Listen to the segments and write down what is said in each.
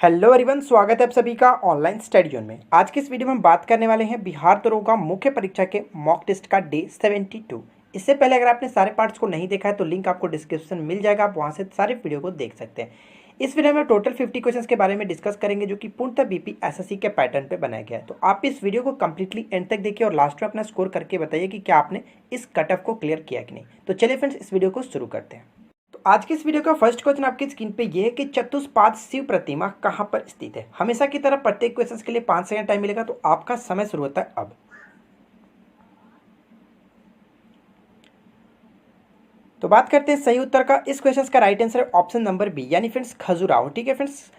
Hello everyone, स्वागत है आप सभी का ऑनलाइन स्टडी जोन में। आज की इस वीडियो में हम बात करने वाले हैं बिहार दरोगा मुख्य परीक्षा के मॉक टेस्ट का डे 72। इससे पहले अगर आपने सारे पार्ट्स को नहीं देखा है तो लिंक आपको डिस्क्रिप्शन में मिल जाएगा, आप वहां से सारे वीडियो को देख सकते हैं। इस वीडियो में टोटल 50 क्वेश्चंस के बारे में डिस्कस करेंगे जो कि पूर्णतः बीपी एसएससी के पैटर्न पे बनाया गया है। तो आप इस वीडियो को कंप्लीटली एंड तक देखिए और लास्ट में अपना स्कोर करके बताइए कि क्या आपने इस कट ऑफ को क्लियर किया कि नहीं। तो चलिए फ्रेंड्स, इस वीडियो को शुरू करते हैं। तो आज की इस वीडियो का फर्स्ट क्वेश्चन आपकी स्क्रीन पे ये है कि चतुष्पाद शिव प्रतिमा कहाँ पर स्थित है। हमेशा की तरह प्रत्येक क्वेश्चन के लिए 5 सेकंड टाइम मिलेगा, तो आपका समय शुरू होता है अब। तो बात करते हैं सही उत्तर का। इस क्वेश्चन का राइट आंसर है ऑप्शन नंबर बी, यानी फ्रेंड्स खजुराहो। ठीक है फ्रेंड्स,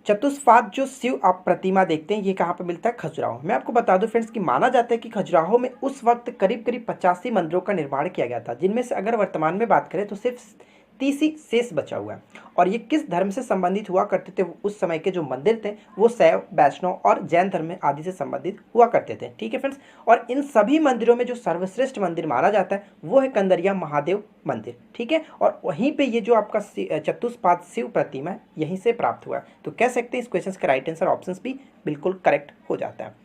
चतुष्पाद जो शिव आप प्रतिमा देखते हैं ये कहाँ पर मिलता है? खजुराहो। मैं आपको बता दूं फ्रेंड्स कि माना जाता है कि खजुराहो में उस वक्त करीब करीब 85 मंदिरों का निर्माण किया गया था, जिनमें से अगर वर्तमान में बात करें तो सिर्फ 30 ही शेष बचा हुआ है। और ये किस धर्म से संबंधित हुआ करते थे? उस समय के जो मंदिर थे वो शैव, वैष्णव और जैन धर्म आदि से संबंधित हुआ करते थे। ठीक है फ्रेंड्स, और इन सभी मंदिरों में जो सर्वश्रेष्ठ मंदिर माना जाता है वो है कंदरिया महादेव मंदिर। ठीक है, और वहीं पे ये जो आपका चतुष्पाद शिव प्रतिमा है यहीं से प्राप्त हुआ है। तो कह सकते हैं इस क्वेश्चन का राइट आंसर ऑप्शन भी बिल्कुल करेक्ट हो जाता है।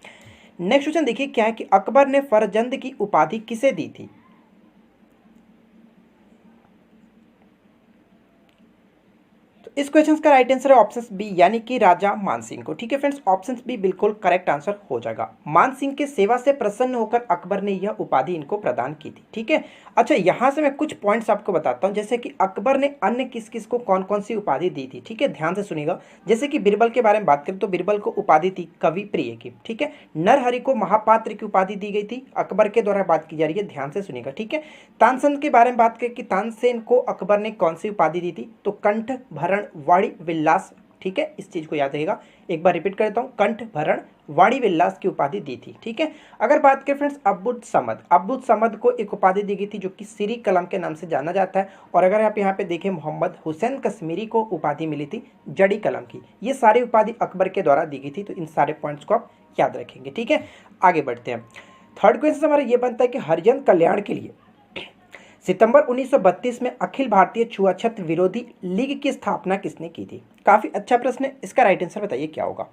नेक्स्ट क्वेश्चन देखिए क्या है कि अकबर ने फरजंद की उपाधि किसे दी थी? इस क्वेश्चन का राइट आंसर है ऑप्शन बी, यानी कि राजा मानसिंह को। ठीक है फ्रेंड्स, ऑप्शन बी बिल्कुल करेक्ट आंसर हो जाएगा। मानसिंह के सेवा से प्रसन्न होकर अकबर ने यह उपाधि इनको प्रदान की थी। ठीक है, अच्छा यहां से मैं कुछ पॉइंट्स आपको बताता हूं, जैसे कि अकबर ने अन्य किस किस को कौन कौन सी उपाधि दी थी। ठीक है, ध्यान से सुनिएगा। जैसे कि बीरबल के बारे में बात करें तो बीरबल को उपाधि थी कवि प्रिय की। ठीक है, नरहरि को महापात्र की उपाधि दी गई थी, अकबर के द्वारा बात की जा रही है, ध्यान से सुनिएगा। ठीक है, तानसेन के बारे में बात करें कि तानसेन को अकबर ने कौन सी उपाधि दी थी? तो कंठ भरण वाणी विलास। ठीक है, इस चीज को याद रहेगा। एक बार रिपीट करता हूं, कंठ भरण वाणी विलास की उपाधि दी थी। ठीक है, अगर बात करें फ्रेंड्स अब्बुद समद, अब्बुद समद को एक उपाधि दी गई थी जो कि श्री कलम के नाम से जाना जाता है। और अगर आप यहाँ पे देखें मोहम्मद हुसैन कश्मीरी को उपाधि मिली थी जड़ी कलम की। ये सारी उपाधि अकबर के द्वारा दी गई थी। तो इन सारे पॉइंट्स को आप याद रखेंगे। ठीक है, आगे बढ़ते हैं। थर्ड क्वेश्चन हमारा ये बनता है कि हरिजन कल्याण के लिए सितंबर 1932 में अखिल भारतीय छुआछूत विरोधी लीग की स्थापना किसने की थी? काफी अच्छा प्रश्न है, इसका राइट आंसर बताइए क्या होगा।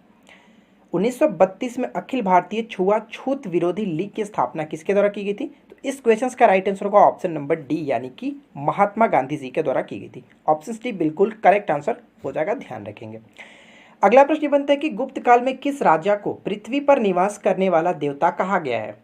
1932 में अखिल भारतीय छुआछूत विरोधी लीग की स्थापना किसके द्वारा की गई थी? तो इस क्वेश्चन का राइट आंसर होगा ऑप्शन नंबर डी, यानी कि महात्मा गांधी जी के द्वारा की गई थी। ऑप्शन डी बिल्कुल करेक्ट आंसर हो जाएगा, ध्यान रखेंगे। अगला प्रश्न बनता है कि गुप्त काल में किस राजा को पृथ्वी पर निवास करने वाला देवता कहा गया है?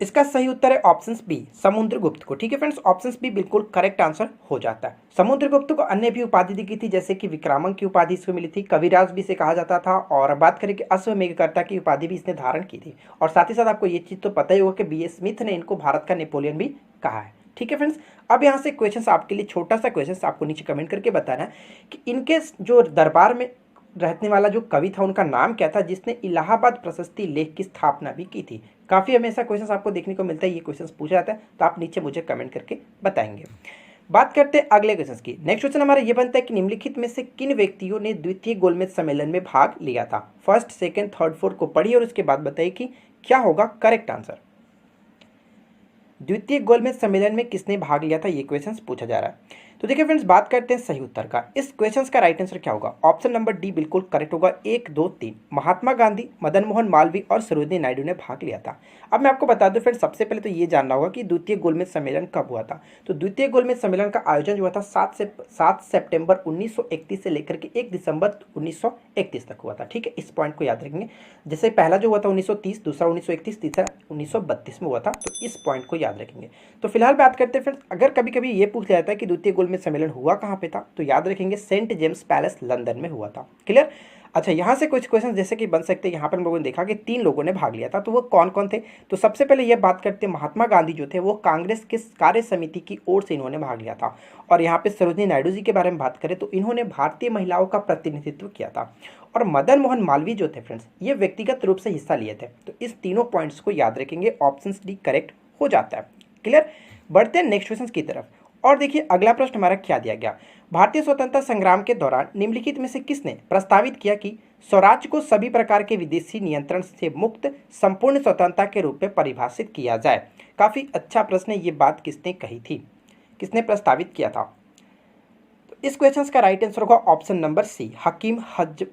इसका सही उत्तर है ऑप्शन बी, समुद्रगुप्त को। ठीक है फ्रेंड्स, ऑप्शन बी बिल्कुल करेक्ट आंसर हो जाता है। समुद्रगुप्त को अन्य भी उपाधि दी गई थी, जैसे कि विक्रामंक की उपाधि इसको मिली थी, कविराज भी इसे कहा जाता था, और बात करें कि अश्वमेधकर्ता की उपाधि भी इसने धारण की थी। और साथ ही साथ आपको ये चीज तो पता ही होगा कि बी ए स्मिथ ने इनको भारत का नेपोलियन भी कहा है। ठीक है फ्रेंड्स, अब यहाँ से क्वेश्चन आपके लिए छोटा सा क्वेश्चन आपको नीचे कमेंट करके बताना है कि इनके जो दरबार में रहने वाला जो कवि था उनका नाम क्या था जिसने इलाहाबाद प्रशस्ति लेख की स्थापना भी की थी। काफी हमेशा क्वेश्चन आपको देखने को मिलता है, ये क्वेश्चन पूछा जाता है, तो आप नीचे मुझे कमेंट करके बताएंगे। बात करते हैं अगले क्वेश्चन की। नेक्स्ट क्वेश्चन हमारा ये बनता है कि निम्नलिखित में से किन व्यक्तियों ने द्वितीय गोलमेज सम्मेलन में भाग लिया था? फर्स्ट, सेकंड, थर्ड, फोर्थ को पढ़िए और उसके बाद बताइए कि क्या होगा करेक्ट आंसर। द्वितीय गोलमेज सम्मेलन में किसने भाग लिया था, ये क्वेश्चन पूछा जा रहा है। तो देखिए फ्रेंड्स, बात करते हैं सही उत्तर का। इस क्वेश्चन का राइट आंसर क्या होगा? ऑप्शन नंबर डी बिल्कुल करेक्ट होगा। 1, 2, 3 महात्मा गांधी, मदन मोहन मालवीय और सरोजिनी नायडू ने भाग लिया था। अब मैं आपको बता दूं फ्रेंड्स, सबसे पहले तो ये जानना होगा कि द्वितीय गोलमेज सम्मेलन कब हुआ था। तो द्वितीय गोलमेज सम्मेलन का आयोजन जो हुआ था 7 सितंबर 1931 से लेकर के 1 दिसंबर 1931 तक हुआ था। ठीक है, इस पॉइंट को याद रखेंगे। जैसे पहला जो हुआ था 1930, दूसरा 1931, तीसरा 1932 में हुआ था। तो इस पॉइंट को याद रखेंगे। तो फिलहाल बात करते हैं फ्रेंड्स, अगर कभी कभी ये पूछ लिया जाता है कि द्वितीय गोलमेज सम्मेलन हुआ कहाँ पे था, तो याद रखेंगे सेंट जेम्स पैलेस लंदन में हुआ था। क्लियर? अच्छा, यहाँ से कुछ क्वेश्चन जैसे कि बन सकते हैं। यहाँ पर हम लोगों ने देखा कि 3 लोगों ने भाग लिया था, तो वो कौन कौन थे? तो सबसे पहले ये बात करते हैं, महात्मा गांधी जो थे वो कांग्रेस के कार्य समिति की ओर से इन्होंने भाग लिया था। और यहाँ पे सरोजिनी नायडू जी के बारे में बात करें तो इन्होंने भारतीय महिलाओं का प्रतिनिधित्व किया था। और मदन मोहन मालवीय जो थे फ्रेंड्स, ये व्यक्तिगत रूप से हिस्सा लिए थे। तो इस तीनों पॉइंट्स को याद रखेंगे, ऑप्शन डी करेक्ट हो जाता है। क्लियर? बढ़ते हैं नेक्स्ट क्वेश्चन की तरफ। और देखिए अगला प्रश्न हमारा क्या दिया गया। भारतीय स्वतंत्रता संग्राम के दौरान निम्नलिखित में से किसने प्रस्तावित किया कि स्वराज्य को सभी प्रकार के विदेशी नियंत्रण से मुक्त संपूर्ण स्वतंत्रता के रूप में परिभाषित किया जाए? काफी अच्छा प्रश्न है। ये बात किसने कही थी, किसने प्रस्तावित किया था? इस क्वेश्चन का राइट आंसर होगा ऑप्शन नंबर सी, हकीम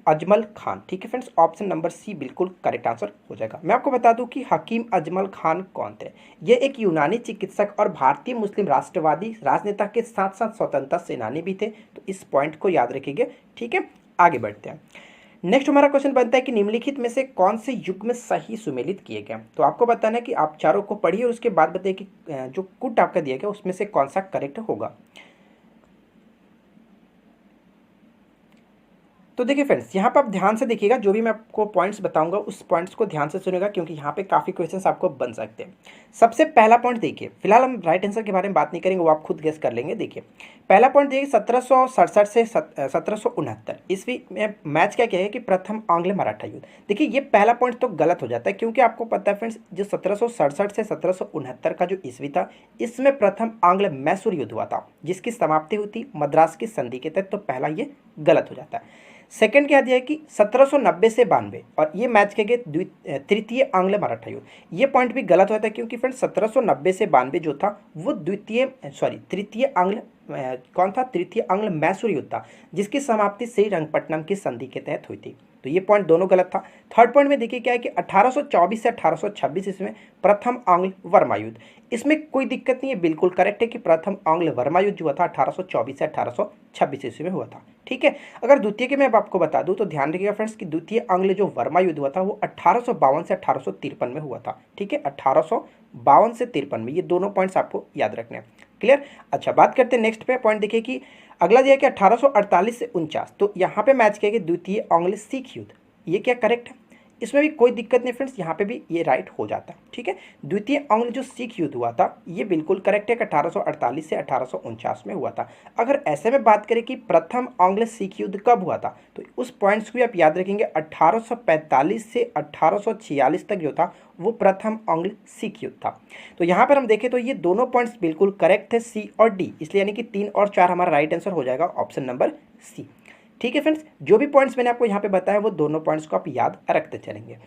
अजमल खान। ठीक है फ्रेंड्स, ऑप्शन नंबर सी बिल्कुल करेक्ट आंसर हो जाएगा। मैं आपको बता दूं कि हकीम अजमल खान कौन थे। ये एक यूनानी चिकित्सक और भारतीय मुस्लिम राष्ट्रवादी राजनेता के साथ साथ स्वतंत्रता सेनानी भी थे। तो इस पॉइंट को याद रखिए। ठीक है, आगे बढ़ते हैं। नेक्स्ट हमारा क्वेश्चन बनता है कि निम्नलिखित में से कौन से युग में सही सुमेलित किए गए। तो आपको बताना है कि आप चारों को पढ़िए और उसके बाद बताइए कि जो कुट आपका दिया गया उसमें से कौन सा करेक्ट होगा। तो देखिए फ्रेंड्स, यहाँ पर आप ध्यान से देखिएगा, जो भी मैं आपको पॉइंट्स बताऊंगा उस पॉइंट्स को ध्यान से सुनेगा, क्योंकि यहाँ पे काफ़ी क्वेश्चंस आपको बन सकते हैं। सबसे पहला पॉइंट देखिए, फिलहाल हम राइट आंसर के बारे में बात नहीं करेंगे, वो आप खुद गेस कर लेंगे। देखिए पहला पॉइंट देखिए, 1767 से 1769 ईस्वी में मैच क्या है कि प्रथम आंग्ल मराठा युद्ध। देखिए ये पहला पॉइंट तो गलत हो जाता है, क्योंकि आपको पता है फ्रेंड्स, जो 1767 से 1769 का जो ईस्वी था, इसमें प्रथम आंग्ल मैसूर युद्ध हुआ था, जिसकी समाप्ति हुई थी मद्रास की संधि के तहत। तो पहला ये गलत हो जाता है। सेकंड क्या दिया है कि 1790 से 92, और ये मैच के गए तृतीय आंग्ल मराठा युद्ध। ये पॉइंट भी गलत होता है, क्योंकि फ्रेंड्स 1790 से 92 जो था वो तृतीय आंग्ल कौन था, तृतीय आंग्ल मैसूर युद्ध था, जिसकी समाप्ति श्रीरंगपट्टनम की संधि के तहत हुई थी। तो ये पॉइंट दोनों गलत था। थर्ड पॉइंट में देखिए क्या है कि 1824 से 1826 इसमें प्रथम आंग्ल वर्मा युद्ध। इसमें कोई दिक्कत नहीं है, बिल्कुल करेक्ट है कि प्रथम आंग्ल वर्मा युद्ध जो हुआ था 1824 से 1826 ईस्वी में हुआ था। ठीक है, अगर द्वितीय के मैं अब आपको बता दूं तो ध्यान रखिएगा फ्रेंड्स कि द्वितीय आंग्ल जो वर्मा युद्ध हुआ था वो 1852 से 1853 में हुआ था। ठीक है, 1852 से 53 में, ये दोनों पॉइंट्स आपको याद रखने हैं। क्लियर। अच्छा, बात करते हैं नेक्स्ट पे। पॉइंट देखिए कि अगला दिया कि 1848 से 49, तो यहाँ पे मैच किया गया द्वितीय आंग्ल सिख युद्ध। ये क्या करेक्ट है, इसमें भी कोई दिक्कत नहीं फ्रेंड्स, यहाँ पे भी ये राइट हो जाता है। ठीक है, द्वितीय आंग्ल जो सिख युद्ध हुआ था ये बिल्कुल करेक्ट है कि 1848 से 1849 में हुआ था। अगर ऐसे में बात करें कि प्रथम आंग्ल सिख युद्ध कब हुआ था, तो उस पॉइंट्स को भी आप याद रखेंगे। 1845 से 1846 तक जो था वो प्रथम आंग्ल सिख युद्ध था। तो यहाँ पर हम देखें तो ये दोनों पॉइंट्स बिल्कुल करेक्ट है, सी और डी, इसलिए यानी कि 3 और 4 हमारा राइट आंसर हो जाएगा ऑप्शन नंबर सी। ठीक है फ्रेंड्स, जो भी पॉइंट्स मैंने आपको यहाँ पे बताया वो दोनों पॉइंट्स को आप याद रखते चलेंगे।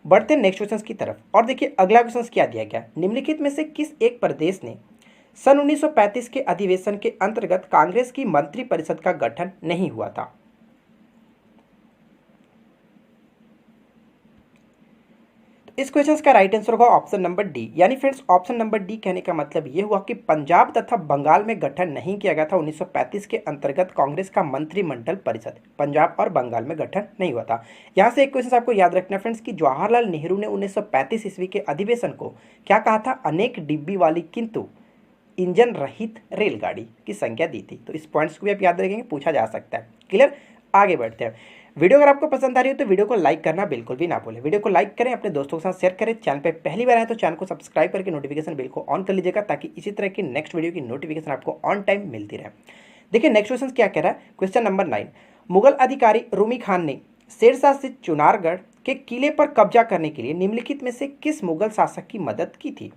बढ़ते हैं नेक्स्ट क्वेश्चन की तरफ, और देखिए अगला क्वेश्चन क्या दिया गया। निम्नलिखित में से किस एक प्रदेश ने सन 1935 के अधिवेशन के अंतर्गत कांग्रेस की मंत्रिपरिषद का गठन नहीं हुआ था। इस क्वेश्चन का राइट आंसर होगा ऑप्शन नंबर डी। यानी फ्रेंड्स ऑप्शन नंबर डी कहने का मतलब ये हुआ कि पंजाब तथा बंगाल में गठन नहीं किया गया था 1935 के अंतर्गत कांग्रेस का मंत्रिमंडल परिषद। पंजाब और बंगाल में गठन नहीं हुआ था। यहाँ से एक क्वेश्चन आपको याद रखना फ्रेंड्स कि जवाहरलाल नेहरू ने 1935 ईस्वी के अधिवेशन को क्या कहा था, अनेक डिब्बी वाली किंतु इंजन रहित रेलगाड़ी की संख्या दी थी। तो इस पॉइंट्स को भी आप याद रखेंगे, पूछा जा सकता है। क्लियर, आगे बढ़ते हैं। वीडियो अगर आपको पसंद आ रही हो तो वीडियो को लाइक करना बिल्कुल भी ना भूलें। वीडियो को लाइक करें, अपने दोस्तों के साथ शेयर करें। चैनल पे पहली बार आए तो चैनल को सब्सक्राइब करके नोटिफिकेशन बिल को ऑन कर लीजिएगा, ताकि इसी तरह की नेक्स्ट वीडियो की नोटिफिकेशन आपको ऑन टाइम मिलती रहे। देखिए नेक्स्ट क्वेश्चन क्या कह रहा है, क्वेश्चन नंबर 9। मुगल अधिकारी रूमी खान ने शेरशाह से चुनारगढ़ के किले पर कब्जा करने के लिए निम्नलिखित में से किस मुगल शासक की मदद की थी।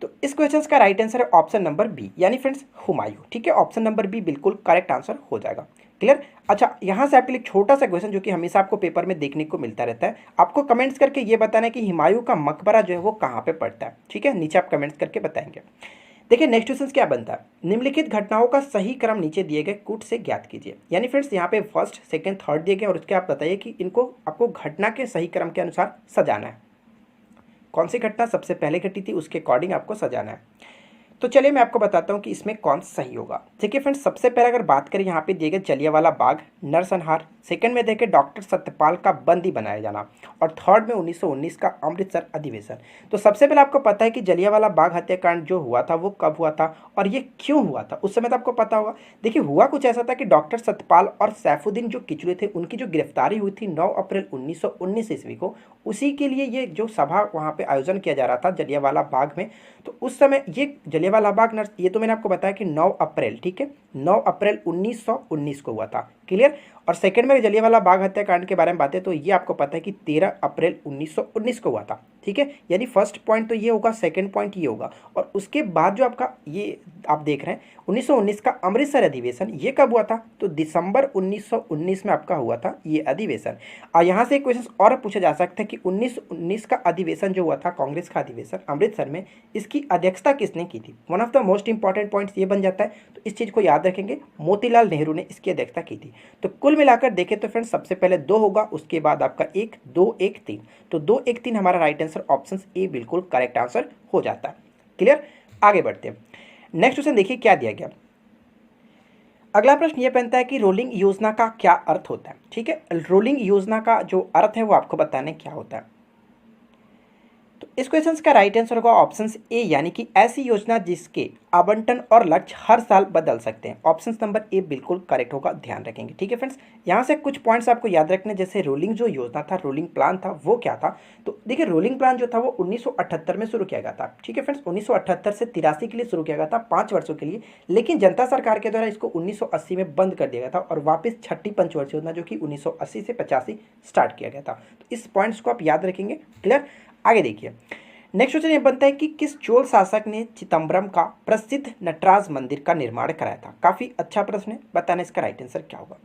तो इस क्वेश्चन का राइट आंसर है ऑप्शन नंबर बी, यानी फ्रेंड्स हुमायूं। ठीक है, ऑप्शन नंबर बी बिल्कुल करेक्ट आंसर हो जाएगा। क्लियर। अच्छा, यहाँ से आपके लिए छोटा सा क्वेश्चन जो कि हमेशा आपको पेपर में देखने को मिलता रहता है, आपको कमेंट्स करके ये बताना है कि हुमायूं का मकबरा जो है वो कहाँ पे पड़ता है। ठीक है, नीचे आप कमेंट्स करके बताएंगे। देखिए नेक्स्ट क्वेश्चन क्या बनता है, निम्नलिखित घटनाओं का सही क्रम नीचे दिए गए कूट से ज्ञात कीजिए। यानी फ्रेंड्स यहाँ पे फर्स्ट सेकंड थर्ड दिए गए, और उसके आप बताइए कि इनको आपको घटना के सही क्रम के अनुसार सजाना है। कौन सी घटना सबसे पहले घटी थी उसके अकॉर्डिंग आपको सजाना है। तो चलिए मैं आपको बताता हूँ कि इसमें कौन सही होगा। देखिए फ्रेंड्स, सबसे पहले अगर बात करें यहाँ पे दिए गए जलियांवाला बाग नरसंहार, सेकंड में देखें डॉक्टर सत्यपाल का बंदी बनाया जाना, और थर्ड में 1919 का अमृतसर अधिवेशन। तो सबसे पहले आपको पता है कि जलियांवाला बाग हत्याकांड जो हुआ था वो कब हुआ था और ये क्यों हुआ था, उस समय तो आपको पता होगा। देखिए हुआ कुछ ऐसा था कि डॉक्टर सत्यपाल और सैफुद्दीन जो किचलू थे उनकी जो गिरफ्तारी हुई थी 9 अप्रैल 1919 ईस्वी को, उसी के लिए ये जो सभा वहाँ पे आयोजन किया जा रहा था जलियांवाला बाग में। तो उस समय ये जलियांवाला बाग ये तो मैंने आपको बताया कि 9 अप्रैल, ठीक है, 9 अप्रैल 1919 को हुआ था। क्लियर। और सेकंड में जलियांवाला बाग हत्याकांड के बारे में बातें तो ये आपको पता है कि 13 अप्रैल 1919 को हुआ था। ठीक है, यानी फर्स्ट पॉइंट तो ये होगा, सेकंड पॉइंट ये होगा, और उसके बाद जो आपका ये आप देख रहे हैं 1919 का अमृतसर अधिवेशन, ये कब हुआ था? तो दिसंबर 1919 में आपका हुआ था ये अधिवेशन। और यहाँ से एक क्वेश्चन और पूछा जा सकता है कि 1919 का अधिवेशन जो हुआ था, कांग्रेस का अधिवेशन अमृतसर में, इसकी अध्यक्षता किसने की थी? One of the most important points ये बन जाता है, तो इस चीज़ को याद रखेंगे, मोतीलाल नेहरू ने इसकी अध्यक्षता की थी। तो कुल मिलाकर देखें तो फ्रेंड्स सबसे पहले 2 होगा, उसके बाद आपका 1, 2, 1, 3, तो 2, 1, 3 हमारा राइट आंसर ऑप्शन ए बिल्कुल करेक्ट आंसर हो जाता है। क्लियर, आगे बढ़ते हैं। नेक्स्ट क्वेश्चन देखिए क्या दिया गया। अगला प्रश्न ये बनता है कि रोलिंग योजना का क्या अर्थ होता है? ठीक है, रोलिंग योजना का जो अर्थ है वो आपको बताने क्या होता है। तो इस क्वेश्चन का राइट आंसर होगा ऑप्शन ए, यानी कि ऐसी योजना जिसके आवंटन और लक्ष्य हर साल बदल सकते हैं। ऑप्शन नंबर ए बिल्कुल करेक्ट होगा, ध्यान रखेंगे। ठीक है फ्रेंड्स, यहाँ से कुछ पॉइंट्स आपको याद रखने, जैसे रोलिंग जो योजना था, रोलिंग प्लान था, वो क्या था? तो देखिए रोलिंग प्लान जो था वो 1978 में शुरू किया गया था। ठीक है फ्रेंड्स, 1978 से 83 के लिए शुरू किया गया था, 5 वर्षों के लिए, लेकिन जनता सरकार के द्वारा इसको 1980 में बंद कर दिया गया था और वापस छठी पंचवर्षीय योजना जो कि 1980 से 85 स्टार्ट किया गया था। तो इस पॉइंट्स को आप याद रखेंगे। क्लियर, आगे देखिए। नेक्स्ट क्वेश्चन ये बनता है कि किस चोल शासक ने चिदम्बरम का प्रसिद्ध नटराज मंदिर का निर्माण कराया था? काफी अच्छा प्रश्न है, बताना इसका राइट आंसर क्या होगा।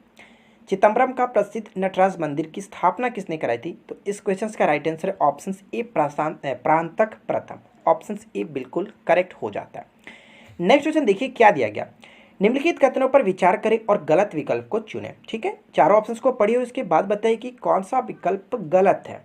चिदम्बरम का प्रसिद्ध नटराज मंदिर की स्थापना किसने कराई थी? तो इस क्वेश्चन का राइट आंसर है ऑप्शन ए, प्रांतक प्रथम। ऑप्शन ए बिल्कुल करेक्ट हो जाता है। नेक्स्ट क्वेश्चन देखिए क्या दिया गया। निम्नलिखित कथनों पर विचार करें और गलत विकल्प को चुनें। ठीक है, चारों ऑप्शंस को पढ़िए, उसके बाद बताइए कि कौन सा विकल्प गलत है।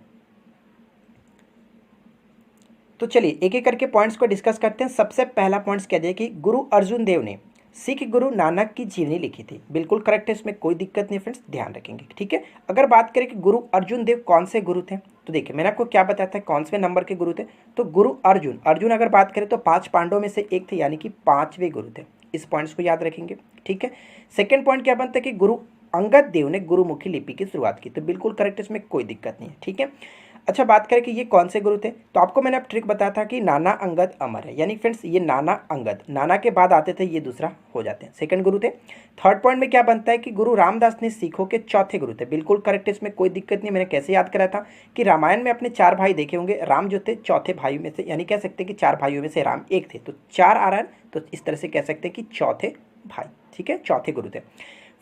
तो चलिए एक एक करके पॉइंट्स को डिस्कस करते हैं। सबसे पहला पॉइंट्स कह दिया कि गुरु अर्जुन देव ने सिख गुरु नानक की जीवनी लिखी थी। बिल्कुल करेक्ट है, इसमें कोई दिक्कत नहीं फ्रेंड्स, ध्यान रखेंगे। ठीक है, अगर बात करें कि गुरु अर्जुन देव कौन से गुरु थे, तो देखिए मैंने आपको क्या बताया था कौन से नंबर के गुरु थे। तो गुरु अर्जुन, अर्जुन अगर बात करें तो 5 पांडवों में से एक थे, यानी कि 5वें गुरु थे। इस पॉइंट्स को याद रखेंगे। ठीक है, सेकेंड पॉइंट क्या बनता है कि गुरु अंगद देव ने गुरुमुखी लिपि की शुरुआत की। तो बिल्कुल करेक्ट, इसमें कोई दिक्कत नहीं है। ठीक है, अच्छा बात करें कि ये कौन से गुरु थे, तो आपको मैंने अब ट्रिक बताया था कि नाना अंगद अमर है, यानी फ्रेंड्स ये नाना अंगद, नाना के बाद आते थे, ये दूसरा हो जाते हैं, सेकंड गुरु थे। थर्ड पॉइंट में क्या बनता है कि गुरु रामदास ने सिखों के चौथे गुरु थे। बिल्कुल करेक्ट है, इसमें कोई दिक्कत नहीं। मैंने कैसे याद करा था कि रामायण में अपने 4 भाई देखे होंगे, राम जो थे चौथे भाई में से, यानी कह सकते हैं कि 4 भाइयों में से राम एक थे, तो 4 आ रहा है, तो इस तरह से कह सकते हैं कि चौथे भाई। ठीक है, चौथे गुरु थे।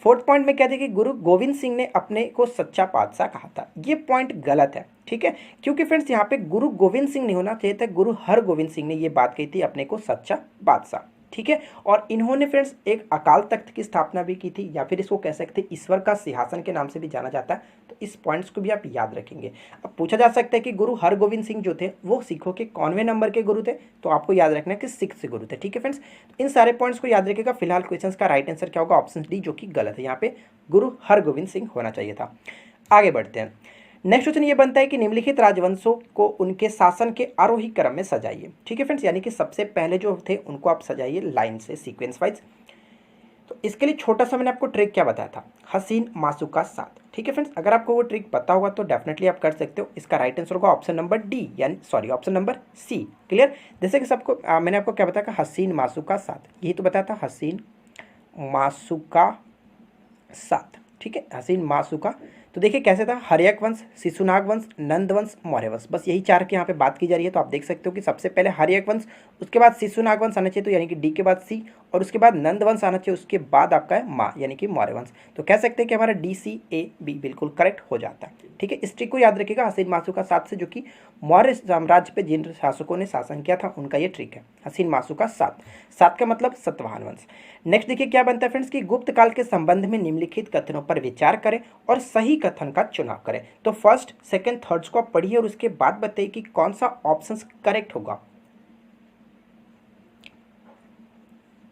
फोर्थ पॉइंट में क्या था कि गुरु गोविंद सिंह ने अपने को सच्चा बादशाह कहा था। ये पॉइंट गलत है। ठीक है, क्योंकि फ्रेंड्स यहाँ पे गुरु गोविंद सिंह नहीं होना चाहिए था, गुरु हरगोविंद सिंह ने ये बात कही थी अपने को सच्चा बादशाह। ठीक है, और इन्होंने फ्रेंड्स एक अकाल तख्त की स्थापना भी की थी, या फिर इसको कह सकते हैं ईश्वर का सिंहासन के नाम से भी जाना जाता है। तो इस पॉइंट्स को भी आप याद रखेंगे। अब पूछा जा सकता है कि गुरु हरगोविंद सिंह जो थे वो सिखों के कौनवें नंबर के गुरु थे, तो आपको याद रखना है कि 6 गुरु थे। ठीक है फ्रेंड्स, इन सारे पॉइंट्स को याद रखिएगा। फिलहाल क्वेश्चन का राइट आंसर क्या होगा? ऑप्शन डी, जो कि गलत है। यहाँ पे गुरु हरगोविंद सिंह होना चाहिए था। आगे बढ़ते हैं। नेक्स्ट क्वेश्चन ये बनता है कि निम्नलिखित राजवंशों को उनके शासन के आरोही क्रम में सजाइए। ठीक है फ्रेंड्स, यानी कि सबसे पहले जो थे उनको आप सजाइए लाइन से, सीक्वेंस वाइज। तो इसके लिए छोटा सा मैंने आपको ट्रिक क्या बताया था, हसीन मासूका साथ। ठीक है फ्रेंड्स, अगर आपको वो ट्रिक पता होगा तो डेफिनेटली आप कर सकते हो। इसका राइट आंसर होगा ऑप्शन नंबर डी, यानी sorry option number C. Clear, जैसे कि सबको मैंने आपको क्या बताया, हसीन मासूका साथ, यही तो बताया था, हसीन मासूका साथ। ठीक है, हसीन मासूका। तो देखिए कैसे था, हर्यक वंश, शिशुनाग वंश, नंद वंश, मौर्य वंश, बस यही 4 के यहाँ पे बात की जा रही है। तो आप देख सकते हो कि सबसे पहले हर्यक वंश, उसके बाद शिशुनाग वंश आना चाहिए, तो यानी कि डी के बाद सी, और उसके बाद नंद वंश आना चाहिए, उसके बाद आपका है माँ, यानी कि मौर्य वंश। तो कह सकते हैं कि हमारा डी सी ए बी बिल्कुल करेक्ट हो जाता है। ठीक है, इस ट्रिक को याद रखिएगा, हसीन मासूका साथ से, जो कि मौर्य साम्राज्य पे जिन शासकों ने शासन किया था उनका ये ट्रिक है, हसीन मासूका साथ। साथ का मतलब सतवाहन वंश। नेक्स्ट देखिए क्या बनता है फ्रेंड्स कि गुप्त काल के संबंध में निम्नलिखित कथनों पर विचार करें और सही कथन का चुनाव करें। तो फर्स्ट, सेकंड, थर्ड्स को आप पढ़िए और उसके बाद बताइए कि कौन सा ऑप्शन करेक्ट होगा।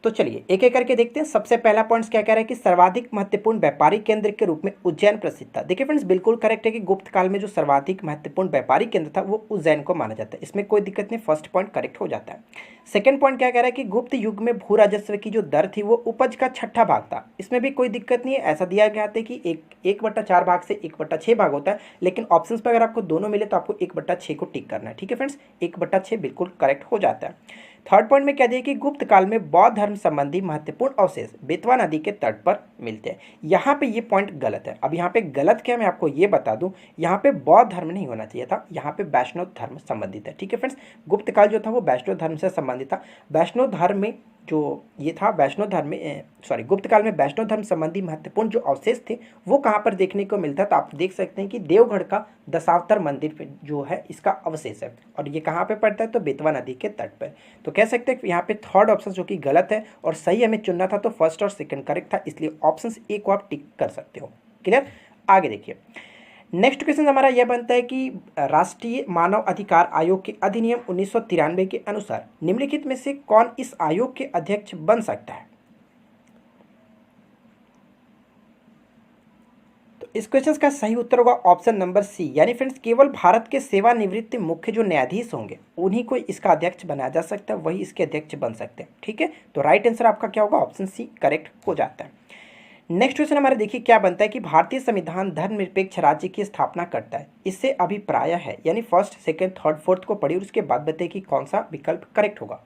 तो चलिए एक एक करके देखते हैं। सबसे पहला पॉइंट क्या कह रहा है कि सर्वाधिक महत्वपूर्ण व्यापारिक केंद्र के रूप में उज्जैन प्रसिद्ध था। देखिए फ्रेंड्स, बिल्कुल करेक्ट है कि गुप्त काल में जो सर्वाधिक महत्वपूर्ण व्यापारिक केंद्र था वो उज्जैन को माना जाता है, इसमें कोई दिक्कत नहीं, फर्स्ट पॉइंट करेक्ट हो जाता है। सेकंड पॉइंट क्या कह रहा है कि गुप्त युग में भू राजस्व की जो दर थी वो उपज का 6ठा भाग था, इसमें भी कोई दिक्कत नहीं है। ऐसा दिया गया था कि 1/4 भाग से 1/6 भाग होता है, लेकिन ऑप्शंस पर अगर आपको दोनों मिले तो आपको 1/6 को टिक करना है। ठीक है फ्रेंड्स, 1/6 बिल्कुल करेक्ट हो जाता है। थर्ड पॉइंट में क्या दिया कि गुप्त काल में बौद्ध धर्म संबंधी महत्वपूर्ण अवशेष बेतवा नदी के तट पर मिलते हैं। यहाँ पे ये पॉइंट गलत है। अब यहाँ पे गलत क्या, मैं आपको ये बता दूं, यहाँ पे बौद्ध धर्म नहीं होना चाहिए था, यहाँ पे वैष्णव धर्म संबंधित है। ठीक है फ्रेंड्स, गुप्त काल जो था वो वैष्णव धर्म से संबंधित था। वैष्णव धर्म में जो ये था, वैष्णव धर्म में गुप्त काल में वैष्णव धर्म संबंधी महत्वपूर्ण जो अवशेष थे वो कहाँ पर देखने को मिलता है, तो आप देख सकते हैं कि देवगढ़ का दशावतार मंदिर पे जो है इसका अवशेष है, और ये कहाँ पे पड़ता है, तो बेतवा नदी के तट पर। तो कह सकते हैं कि यहाँ पे थर्ड ऑप्शन जो कि गलत है और सही हमें चुनना था, तो फर्स्ट और सेकंड करेक्ट था, इसलिए ऑप्शन ए को आप टिक कर सकते हो। क्लियर, आगे देखिए। नेक्स्ट क्वेश्चन हमारा यह बनता है कि राष्ट्रीय मानव अधिकार आयोग के अधिनियम 1993 के अनुसार निम्नलिखित में से कौन इस आयोग के अध्यक्ष बन सकता है। तो इस क्वेश्चन का सही उत्तर होगा ऑप्शन नंबर सी, यानी फ्रेंड्स केवल भारत के सेवानिवृत्त मुख्य जो न्यायाधीश होंगे उन्हीं को इसका अध्यक्ष बनाया जा सकता है, वही इसके अध्यक्ष बन सकते हैं। ठीक है, तो राइट आंसर आपका क्या होगा, ऑप्शन सी करेक्ट हो जाता है। नेक्स्ट क्वेश्चन हमारे देखिए क्या बनता है कि भारतीय संविधान धर्मनिरपेक्ष राज्य की स्थापना करता है, इससे अभिप्राय है, यानी फर्स्ट सेकंड थर्ड फोर्थ को पढ़िए और उसके बाद बताइए कि कौन सा विकल्प करेक्ट होगा।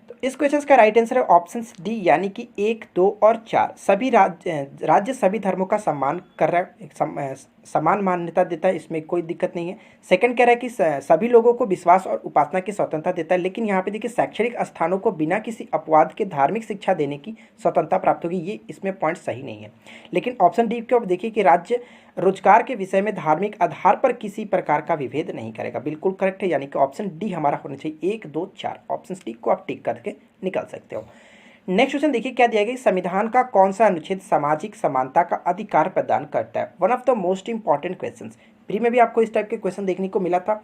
तो इस क्वेश्चन का राइट आंसर है ऑप्शन डी, यानी कि 1, 2 और 4 सभी राज्य सभी धर्मों का सम्मान कर रहा है, समान मान्यता देता है, इसमें कोई दिक्कत नहीं है। सेकंड कह रहा है कि सभी लोगों को विश्वास और उपासना की स्वतंत्रता देता है, लेकिन यहाँ पे देखिए शैक्षणिक स्थानों को बिना किसी अपवाद के धार्मिक शिक्षा देने की स्वतंत्रता प्राप्त होगी, ये इसमें पॉइंट सही नहीं है। लेकिन ऑप्शन डी को देखिए कि राज्य रोजगार के विषय में धार्मिक आधार पर किसी प्रकार का विभेद नहीं करेगा, बिल्कुल करेक्ट है, यानी कि ऑप्शन डी हमारा होना चाहिए। 1, 2, 4 ऑप्शन डी को आप टिक करके निकाल सकते हो। नेक्स्ट क्वेश्चन देखिए क्या दिया गया, संविधान का कौन सा अनुच्छेद सामाजिक समानता का अधिकार प्रदान करता है। One of the most important question, pre में भी आपको इस टाइप के क्वेश्चन देखने को मिला था।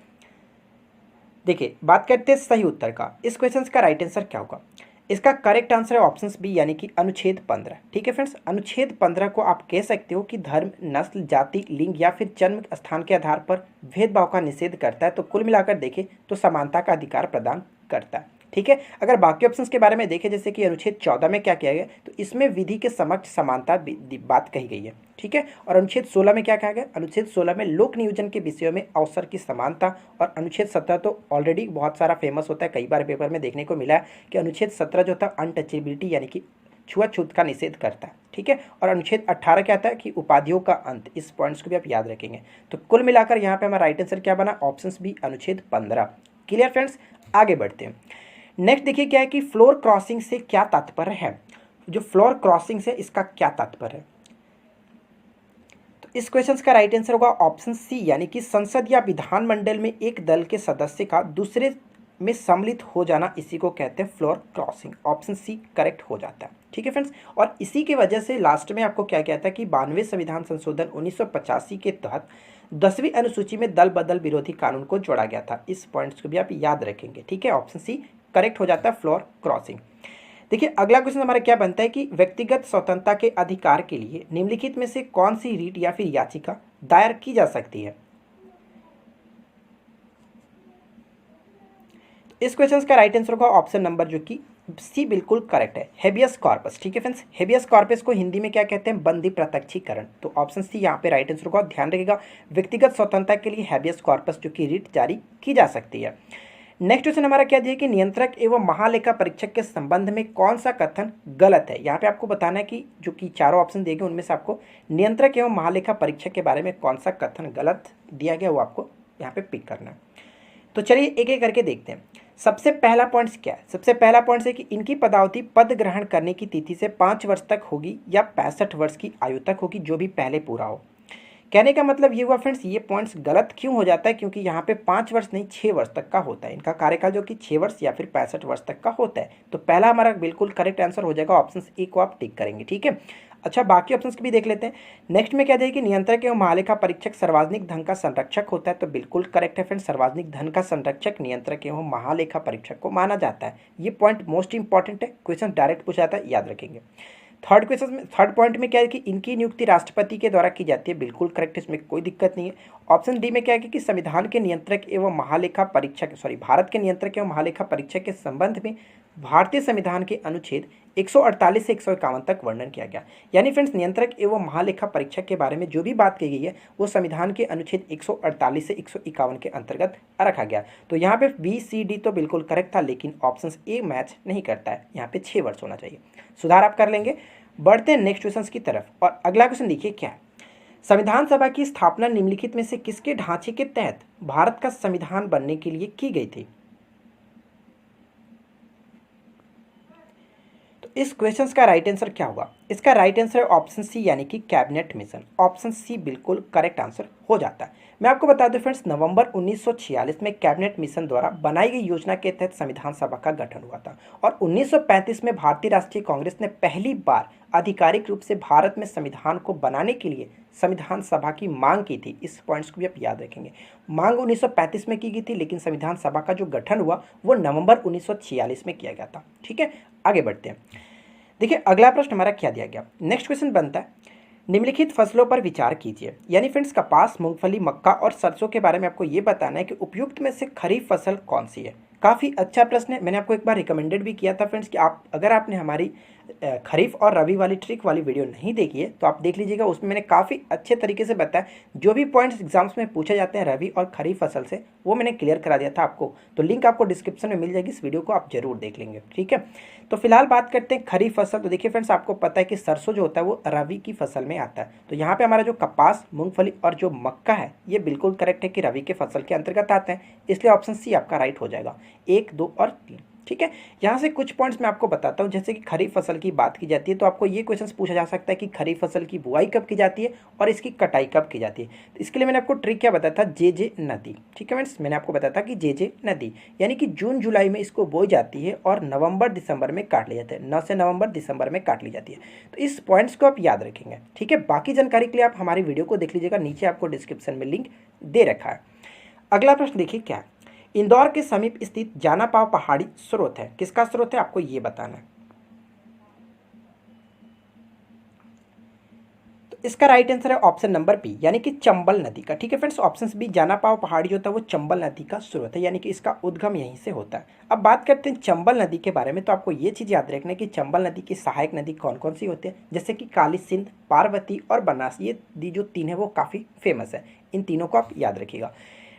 देखिए बात करते हैं सही उत्तर का, इस क्वेश्चन का राइट आंसर क्या होगा। इसका करेक्ट आंसर है ऑप्शन बी, यानी कि अनुच्छेद 15। ठीक है फ्रेंड्स, अनुच्छेद 15 को आप कह सकते हो कि धर्म, नस्ल, जाति, लिंग या फिर जन्म स्थान के आधार पर भेदभाव का निषेध करता है। तो कुल मिलाकर देखें तो समानता का अधिकार प्रदान करता है। ठीक है, अगर बाकी ऑप्शंस के बारे में देखें, जैसे कि अनुच्छेद 14 में क्या किया गया, तो इसमें विधि के समक्ष समानता बात कही गई है। ठीक है, और अनुच्छेद 16 में क्या कहा गया, अनुच्छेद 16 में लोक नियोजन के विषयों में अवसर की समानता, और अनुच्छेद 17 तो ऑलरेडी बहुत सारा फेमस होता है, कई बार पेपर में देखने को मिला है कि अनुच्छेद 17 जो था अनटचेबिलिटी यानी कि छुआछूत का निषेध करता है। ठीक है, और अनुच्छेद 18 क्या आता है कि उपाधियों का अंत। इस पॉइंट्स को भी आप याद रखेंगे। तो कुल मिलाकर यहाँ पे हमारा राइट आंसर क्या बना, ऑप्शन बी अनुच्छेद 15। क्लियर फ्रेंड्स, आगे बढ़ते हैं। नेक्स्ट देखिए क्या है कि फ्लोर क्रॉसिंग से क्या तात्पर्य है। जो फ्लोर क्रॉसिंग से इसका क्या तात्पर्य है, तो इस क्वेश्चन का राइट आंसर होगा ऑप्शन सी, यानी कि संसद या विधानमंडल में एक दल के सदस्य का दूसरे में सम्मिलित हो जाना, इसी को कहते हैं floor crossing. Option C correct हो जाता है। ठीक है फ्रेंड्स, और इसी की वजह से लास्ट में आपको क्या कहता है कि 92वें संविधान संशोधन 1985 के तहत 10वीं अनुसूची में दल बदल विरोधी कानून को जोड़ा गया था। इस पॉइंट्स को भी आप याद रखेंगे। ठीक है, ऑप्शन सी करेक्ट हो जाता है फ्लोर क्रॉसिंग। देखिए अगला क्वेश्चन हमारा क्या बनता है कि व्यक्तिगत स्वतंत्रता के अधिकार के लिए निम्नलिखित में से कौन सी रीट या फिर याचिका दायर की जा सकती है। इस क्वेश्चन का राइट आंसर होगा ऑप्शन नंबर जो कि सी बिल्कुल करेक्ट है, हेबियस कॉर्पस। ठीक है फ्रेंड्स, हेबियस कॉर्पस को हिंदी में क्या कहते हैं, बंदी प्रत्यक्षीकरण। तो ऑप्शन सी यहाँ पे राइट आंसर होगा। ध्यान रखिएगा, व्यक्तिगत स्वतंत्रता के लिए हेबियस कॉर्पस जो कि रीट जारी की जा सकती है। नेक्स्ट क्वेश्चन हमारा क्या दिया कि नियंत्रक एवं महालेखा परीक्षक के संबंध में कौन सा कथन गलत है। यहाँ पे आपको बताना है कि जो कि चारों ऑप्शन दिए गए उनमें से आपको नियंत्रक एवं महालेखा परीक्षक के बारे में कौन सा कथन गलत दिया गया वो आपको यहाँ पे पिक करना है। तो चलिए एक एक करके देखते हैं। सबसे पहला पॉइंट क्या है, सबसे पहला पॉइंट है कि इनकी पदावधि पद ग्रहण करने की तिथि से 5 वर्ष तक होगी या 65 वर्ष की आयु तक होगी, जो भी पहले पूरा हो। कहने का मतलब ये हुआ फ्रेंड्स, ये पॉइंट्स गलत क्यों हो जाता है, क्योंकि यहाँ पे 5 वर्ष नहीं 6 वर्ष तक का होता है इनका कार्यकाल, जो कि 6 वर्ष या फिर 65 वर्ष तक का होता है। तो पहला हमारा बिल्कुल करेक्ट आंसर हो जाएगा, ऑप्शन ए को आप टिक करेंगे। ठीक है, अच्छा बाकी ऑप्शंस भी देख लेते हैं। नेक्स्ट में क्या है कि नियंत्रक एवं महालेखा परीक्षक सार्वजनिक धन का संरक्षक होता है। तो बिल्कुल करेक्ट है फ्रेंड्स, सार्वजनिक धन का संरक्षक नियंत्रक एवं महालेखा परीक्षक को माना जाता है। ये पॉइंट मोस्ट इंपॉर्टेंट है, क्वेश्चन डायरेक्ट पूछा जाता है, याद रखेंगे। थर्ड क्वेश्चन में थर्ड पॉइंट में क्या है कि इनकी नियुक्ति राष्ट्रपति के द्वारा की जाती है, बिल्कुल करेक्ट, इसमें कोई दिक्कत नहीं है। ऑप्शन डी में क्या है कि संविधान के नियंत्रक एवं महालेखा परीक्षक भारत के नियंत्रक एवं महालेखा परीक्षक के संबंध में भारतीय संविधान के अनुच्छेद 148 से 151 तक वर्णन किया गया। यानी फ्रेंड्स नियंत्रक एवं महालेखा परीक्षक के बारे में जो भी बात की गई है वो संविधान के अनुच्छेद 148 से 151 के अंतर्गत रखा गया। तो यहाँ पे बी सी डी तो बिल्कुल करेक्ट था, लेकिन ऑप्शन ए मैच नहीं करता है। यहाँ पे 6 वर्ष होना चाहिए। सुधार आप कर लेंगे। बढ़ते हैं नेक्स्ट क्वेश्चन की तरफ। और अगला क्वेश्चन देखिए क्या है। संविधान सभा की स्थापना निम्नलिखित में से किसके ढांचे के तहत भारत का संविधान बनने के लिए की गई थी? इस क्वेश्चन का राइट आंसर क्या होगा? इसका राइट आंसर है ऑप्शन सी यानी कि कैबिनेट मिशन। ऑप्शन सी बिल्कुल करेक्ट आंसर हो जाता है। मैं आपको बता दूं फ्रेंड्स, नवंबर 1946 में कैबिनेट मिशन द्वारा बनाई गई योजना के तहत संविधान सभा का गठन हुआ था और 1935 में भारतीय राष्ट्रीय कांग्रेस ने पहली बार आधिकारिक रूप से भारत में संविधान को बनाने के लिए संविधान सभा की मांग की थी। इस पॉइंट्स को भी आप याद रखेंगे। मांग 1935 में की गई थी, लेकिन संविधान सभा का जो गठन हुआ वो नवंबर 1946 में किया गया था। ठीक है, आगे बढ़ते हैं। देखिए अगला प्रश्न हमारा क्या दिया गया। नेक्स्ट क्वेश्चन बनता है, निम्नलिखित फसलों पर विचार कीजिए। यानी फ्रेंड्स कपास, मूंगफली, मक्का और सरसों के बारे में आपको ये बताना है कि उपयुक्त में से खरीफ फसल कौन सी है। काफ़ी अच्छा प्रश्न है। मैंने आपको एक बार रिकमेंडेड भी किया था फ्रेंड्स कि आप अगर आपने हमारी खरीफ और रबी वाली ट्रिक वाली वीडियो नहीं देखी है तो आप देख लीजिएगा। उसमें मैंने काफ़ी अच्छे तरीके से बताया जो भी पॉइंट्स एग्जाम्स में पूछे जाते हैं रबी और खरीफ फसल से, वो मैंने क्लियर करा दिया था आपको। तो लिंक आपको डिस्क्रिप्शन में मिल जाएगी, इस वीडियो को आप जरूर देख लेंगे। ठीक है, तो फिलहाल बात करते हैं खरीफ फसल। तो देखिए फ्रेंड्स, आपको पता है कि सरसों जो होता है वो रबी की फसल में आता है। तो यहाँ पे हमारा जो कपास, मूंगफली और जो मक्का है ये बिल्कुल करेक्ट है कि रबी के फसल के अंतर्गत आते हैं, इसलिए ऑप्शन सी आपका राइट हो जाएगा। 1, 2 और 3। ठीक है, यहाँ से कुछ पॉइंट्स मैं आपको बताता हूँ। जैसे कि खरीफ फसल की बात की जाती है तो आपको ये क्वेश्चन पूछा जा सकता है कि खरीफ फसल की बुआई कब की जाती है और इसकी कटाई कब की जाती है। तो इसके लिए मैंने आपको ट्रिक क्या बताया था, जे नदी। ठीक है फ्रेंड्स, मैंने आपको बताया था कि जे नदी यानी कि जून जुलाई में इसको बोई जाती है और नवंबर दिसंबर में काट ली जाती है। 9 से नवंबर दिसंबर में काट ली जाती है। तो इस पॉइंट्स को आप याद रखेंगे। ठीक है, बाकी जानकारी के लिए आप हमारी वीडियो को देख लीजिएगा, नीचे आपको डिस्क्रिप्शन में लिंक दे रखा है। अगला प्रश्न देखिए क्या है। इंदौर के समीप स्थित जानापाव पहाड़ी स्रोत है, किसका स्रोत है आपको ये बताना है। तो इसका राइट आंसर है ऑप्शन नंबर बी यानी कि चंबल नदी का। ठीक है फ्रेंड्स, ऑप्शन बी जानापाव पहाड़ी जो होता है वो चंबल नदी का स्रोत है, यानी कि इसका उद्गम यहीं से होता है। अब बात करते हैं चंबल नदी के बारे में। तो आपको ये चीज़ याद रखना है कि चंबल नदी की सहायक नदी कौन कौन सी होती है, जैसे कि काली सिंध, पार्वती और बनास। ये जो 3 है वो काफ़ी फेमस है, इन तीनों को आप याद रखिएगा।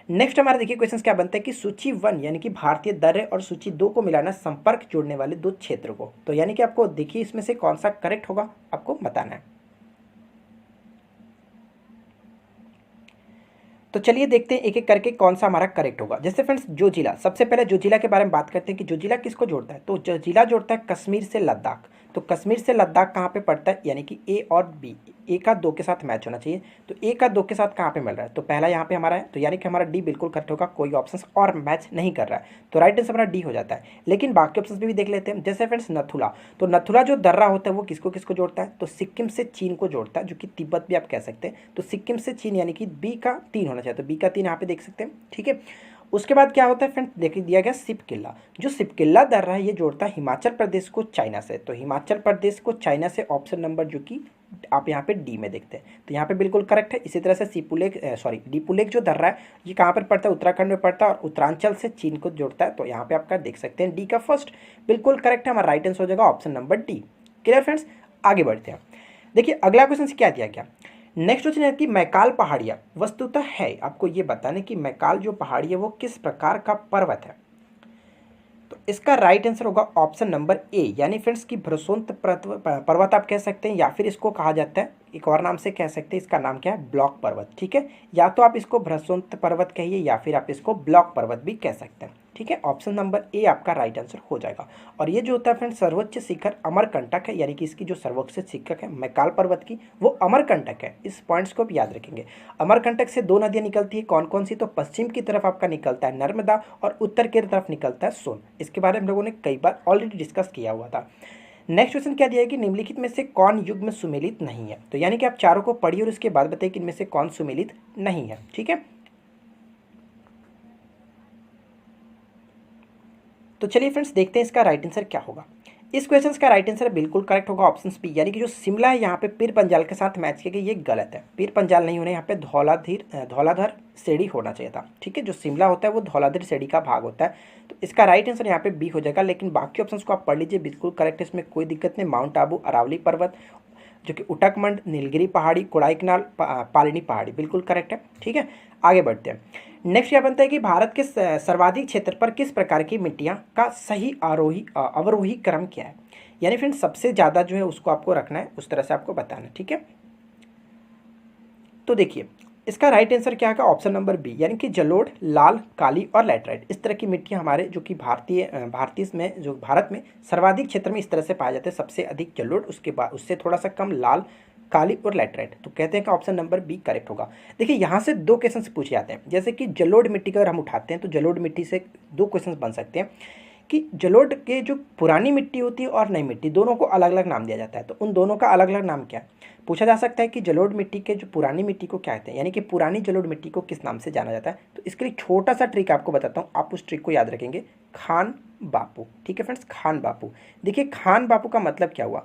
नेक्स्ट हमारा देखिए क्वेश्चन क्या बनता है कि सूची 1 यानी कि भारतीय दर्रे और सूची 2 को मिलाना, संपर्क जोड़ने वाले 2 क्षेत्र को। तो यानी कि आपको देखिए इसमें से कौन सा करेक्ट होगा आपको बताना है। तो चलिए देखते हैं एक एक करके कौन सा हमारा करेक्ट होगा। जैसे फ्रेंड्स जोजिला, सबसे पहले जोजिला के बारे में बात करते हैं कि जोजिला किसको जोड़ता है। तो जोजिला जोड़ता है कश्मीर से लद्दाख। तो कश्मीर से लद्दाख कहाँ पे पड़ता है, यानी कि ए और बी, ए का 2 के साथ मैच होना चाहिए। तो ए का 2 के साथ कहाँ पे मिल रहा है, तो पहला यहाँ पे हमारा है, तो यानी कि हमारा डी बिल्कुल करेक्ट होगा। कोई ऑप्शन और मैच नहीं कर रहा है, तो राइट आंसर हमारा डी हो जाता है। लेकिन बाकी ऑप्शन भी देख लेते हैं। जैसे फ्रेंड्स नथुला, तो नथुला जो दर्रा होता है वो किसको किसको जोड़ता है, तो सिक्किम से चीन को जोड़ता है, जो कि तिब्बत भी आप कह सकते हैं। तो सिक्किम से चीन यानी कि बी का 3 होना चाहिए, तो बी का 3 यहाँ पे देख सकते हैं। ठीक है, उसके बाद क्या होता है फ्रेंड्स, देखिए दिया गया सिपकिल्ला। जो सिपकिल्ला दर्रा है ये जोड़ता है हिमाचल प्रदेश को चाइना से। तो हिमाचल प्रदेश को चाइना से ऑप्शन नंबर जो कि आप यहाँ पे डी में देखते हैं, तो यहाँ पे बिल्कुल करेक्ट है। इसी तरह से डीपुलेक जो दर्रा है ये कहाँ पर पड़ता है, उत्तराखंड में पड़ता है और उत्तरांचल से चीन को जोड़ता है। तो यहाँ पे आपका देख सकते हैं डी का फर्स्ट बिल्कुल करेक्ट है। हमारा राइट आंसर हो जाएगा option number D. Clear friends, आगे बढ़ते हैं। देखिए अगला क्वेश्चन क्या दिया गया। नेक्स्ट क्वेश्चन है कि मैकाल पहाड़ियाँ वस्तुतः है, आपको ये बताना कि मैकाल जो पहाड़ी है वो किस प्रकार का पर्वत है। तो इसका राइट आंसर होगा ऑप्शन नंबर ए यानी फ्रेंड्स की भ्रसोंत पर्वत आप कह सकते हैं, या फिर इसको कहा जाता है एक और नाम से कह सकते हैं, इसका नाम क्या है, ब्लॉक पर्वत। ठीक है, या तो आप इसको भ्रसोंत पर्वत कहिए या फिर आप इसको ब्लॉक पर्वत भी कह सकते हैं। ठीक है, ऑप्शन नंबर ए आपका राइट आंसर हो जाएगा। और ये जो होता है फ्रेंड्स सर्वोच्च शिखर अमरकंटक है, यानी कि इसकी जो सर्वोच्च शिखर है मैकाल पर्वत की वो अमरकंटक है। इस पॉइंट्स को भी याद रखेंगे। अमरकंटक से 2 नदियां निकलती है, कौन कौन सी, तो पश्चिम की तरफ आपका निकलता है नर्मदा और उत्तर की तरफ निकलता है सोन। इसके बारे में हम लोगों ने कई बार ऑलरेडी डिस्कस किया हुआ था। नेक्स्ट क्वेश्चन क्या दिया है कि निम्नलिखित में से कौन युग में सुमेलित नहीं है। तो यानी कि आप चारों को पढ़िए और उसके बाद बताइए कि इनमें से कौन सुमेलित नहीं है। ठीक है, तो चलिए फ्रेंड्स देखते हैं इसका राइट आंसर क्या होगा। इस क्वेश्चन का राइट आंसर बिल्कुल करेक्ट होगा ऑप्शन बी, यानी कि जो शिमला है यहाँ पे पीर पंजाल के साथ मैच किया गया, ये गलत है। पीर पंजाल नहीं होना, यहाँ पे धौलाधर सेड़ी होना चाहिए था। ठीक है, जो शिमला होता है वो धौलाधर सेड़ी का भाग होता है। तो इसका राइट आंसर यहाँ पे बी हो जाएगा। लेकिन बाकी ऑप्शंस को आप पढ़ लीजिए, बिल्कुल करेक्ट है, इसमें कोई दिक्कत नहीं। माउंट आबू, अरावली पर्वत, जो कि उटकमंड, नीलगिरी पहाड़ी, कोडाईकनाल, पालिनी पहाड़ी, बिल्कुल करेक्ट है। ठीक है, आगे बढ़ते हैं। नेक्स्ट क्या बनता है कि भारत के सर्वाधिक क्षेत्र पर किस प्रकार की मिट्टियाँ का सही अवरोही क्रम क्या है। यानी फ्रेंड्स सबसे ज़्यादा जो है उसको आपको रखना है, उस तरह से आपको बताना है। ठीक है, तो देखिए इसका राइट आंसर क्या है, ऑप्शन नंबर बी, यानी कि जलोढ़, लाल, काली और लैटराइट। इस तरह की मिट्टियाँ हमारे जो कि भारतीय में, जो भारत में सर्वाधिक क्षेत्र में इस तरह से पाए जाते हैं। सबसे अधिक जलोढ़, उसके बाद उससे थोड़ा सा कम लाल, काली और लैटराइट। तो कहते हैं कि ऑप्शन नंबर बी करेक्ट होगा। देखिए यहाँ से दो क्वेश्चन पूछे जाते हैं, जैसे कि जलोढ़ मिट्टी का अगर हम उठाते हैं तो जलोढ़ मिट्टी से दो क्वेश्चन बन सकते हैं कि जलोढ़ के जो पुरानी मिट्टी होती है और नई मिट्टी, दोनों को अलग अलग नाम दिया जाता है। तो उन दोनों का अलग अलग नाम क्या है, पूछा जा सकता है कि जलोढ़ मिट्टी के जो पुरानी मिट्टी को क्या कहते हैं, यानी कि पुरानी जलोढ़ मिट्टी को किस नाम से जाना जाता है। तो इसके लिए छोटा सा ट्रिक आपको बताता हूँ, आप उस ट्रिक को याद रखेंगे, खान बापू। ठीक है फ्रेंड्स, खान बापू। देखिए खान बापू का मतलब क्या हुआ,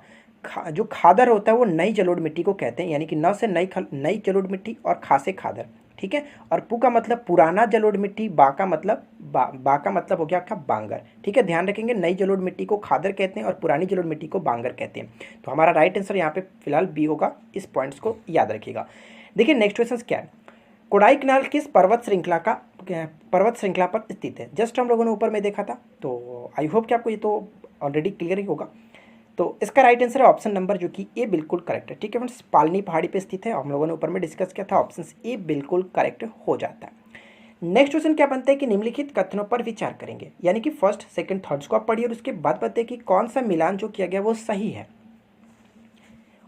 जो खादर होता है वो नई जलोढ़ मिट्टी को कहते हैं, यानी कि न से नई जलोढ़ मिट्टी और खा से खादर। ठीक है, और पू का मतलब पुराना जलोढ़ मिट्टी, बा का मतलब बा का मतलब हो गया आपका बांगर। ठीक है, ध्यान रखेंगे, नई जलोढ़ मिट्टी को खादर कहते हैं और पुरानी जलोढ़ मिट्टी को बांगर कहते हैं। तो हमारा राइट आंसर यहाँ पे फिलहाल बी होगा, इस पॉइंट्स को याद रखिएगा। देखिए नेक्स्ट क्वेश्चन क्या है, कोडाईकनाल किस पर्वत श्रृंखला पर स्थित है। जस्ट हम लोगों ने ऊपर में देखा था, तो आई होप कि आपको ये तो ऑलरेडी क्लियर ही होगा। तो इसका राइट आंसर है ऑप्शन नंबर जो कि ए बिल्कुल करेक्ट है। ठीक है फ्रेंड्स, पालनी पहाड़ी पे स्थित है, हम लोगों ने ऊपर में डिस्कस किया था, ऑप्शन ए बिल्कुल करेक्ट हो जाता है। नेक्स्ट क्वेश्चन क्या बनता है कि निम्नलिखित कथनों पर विचार करेंगे, यानी कि फर्स्ट, सेकंड, थर्ड्स को आप पढ़िए और उसके बाद बताइए कि कौन सा मिलान जो किया गया वो सही है।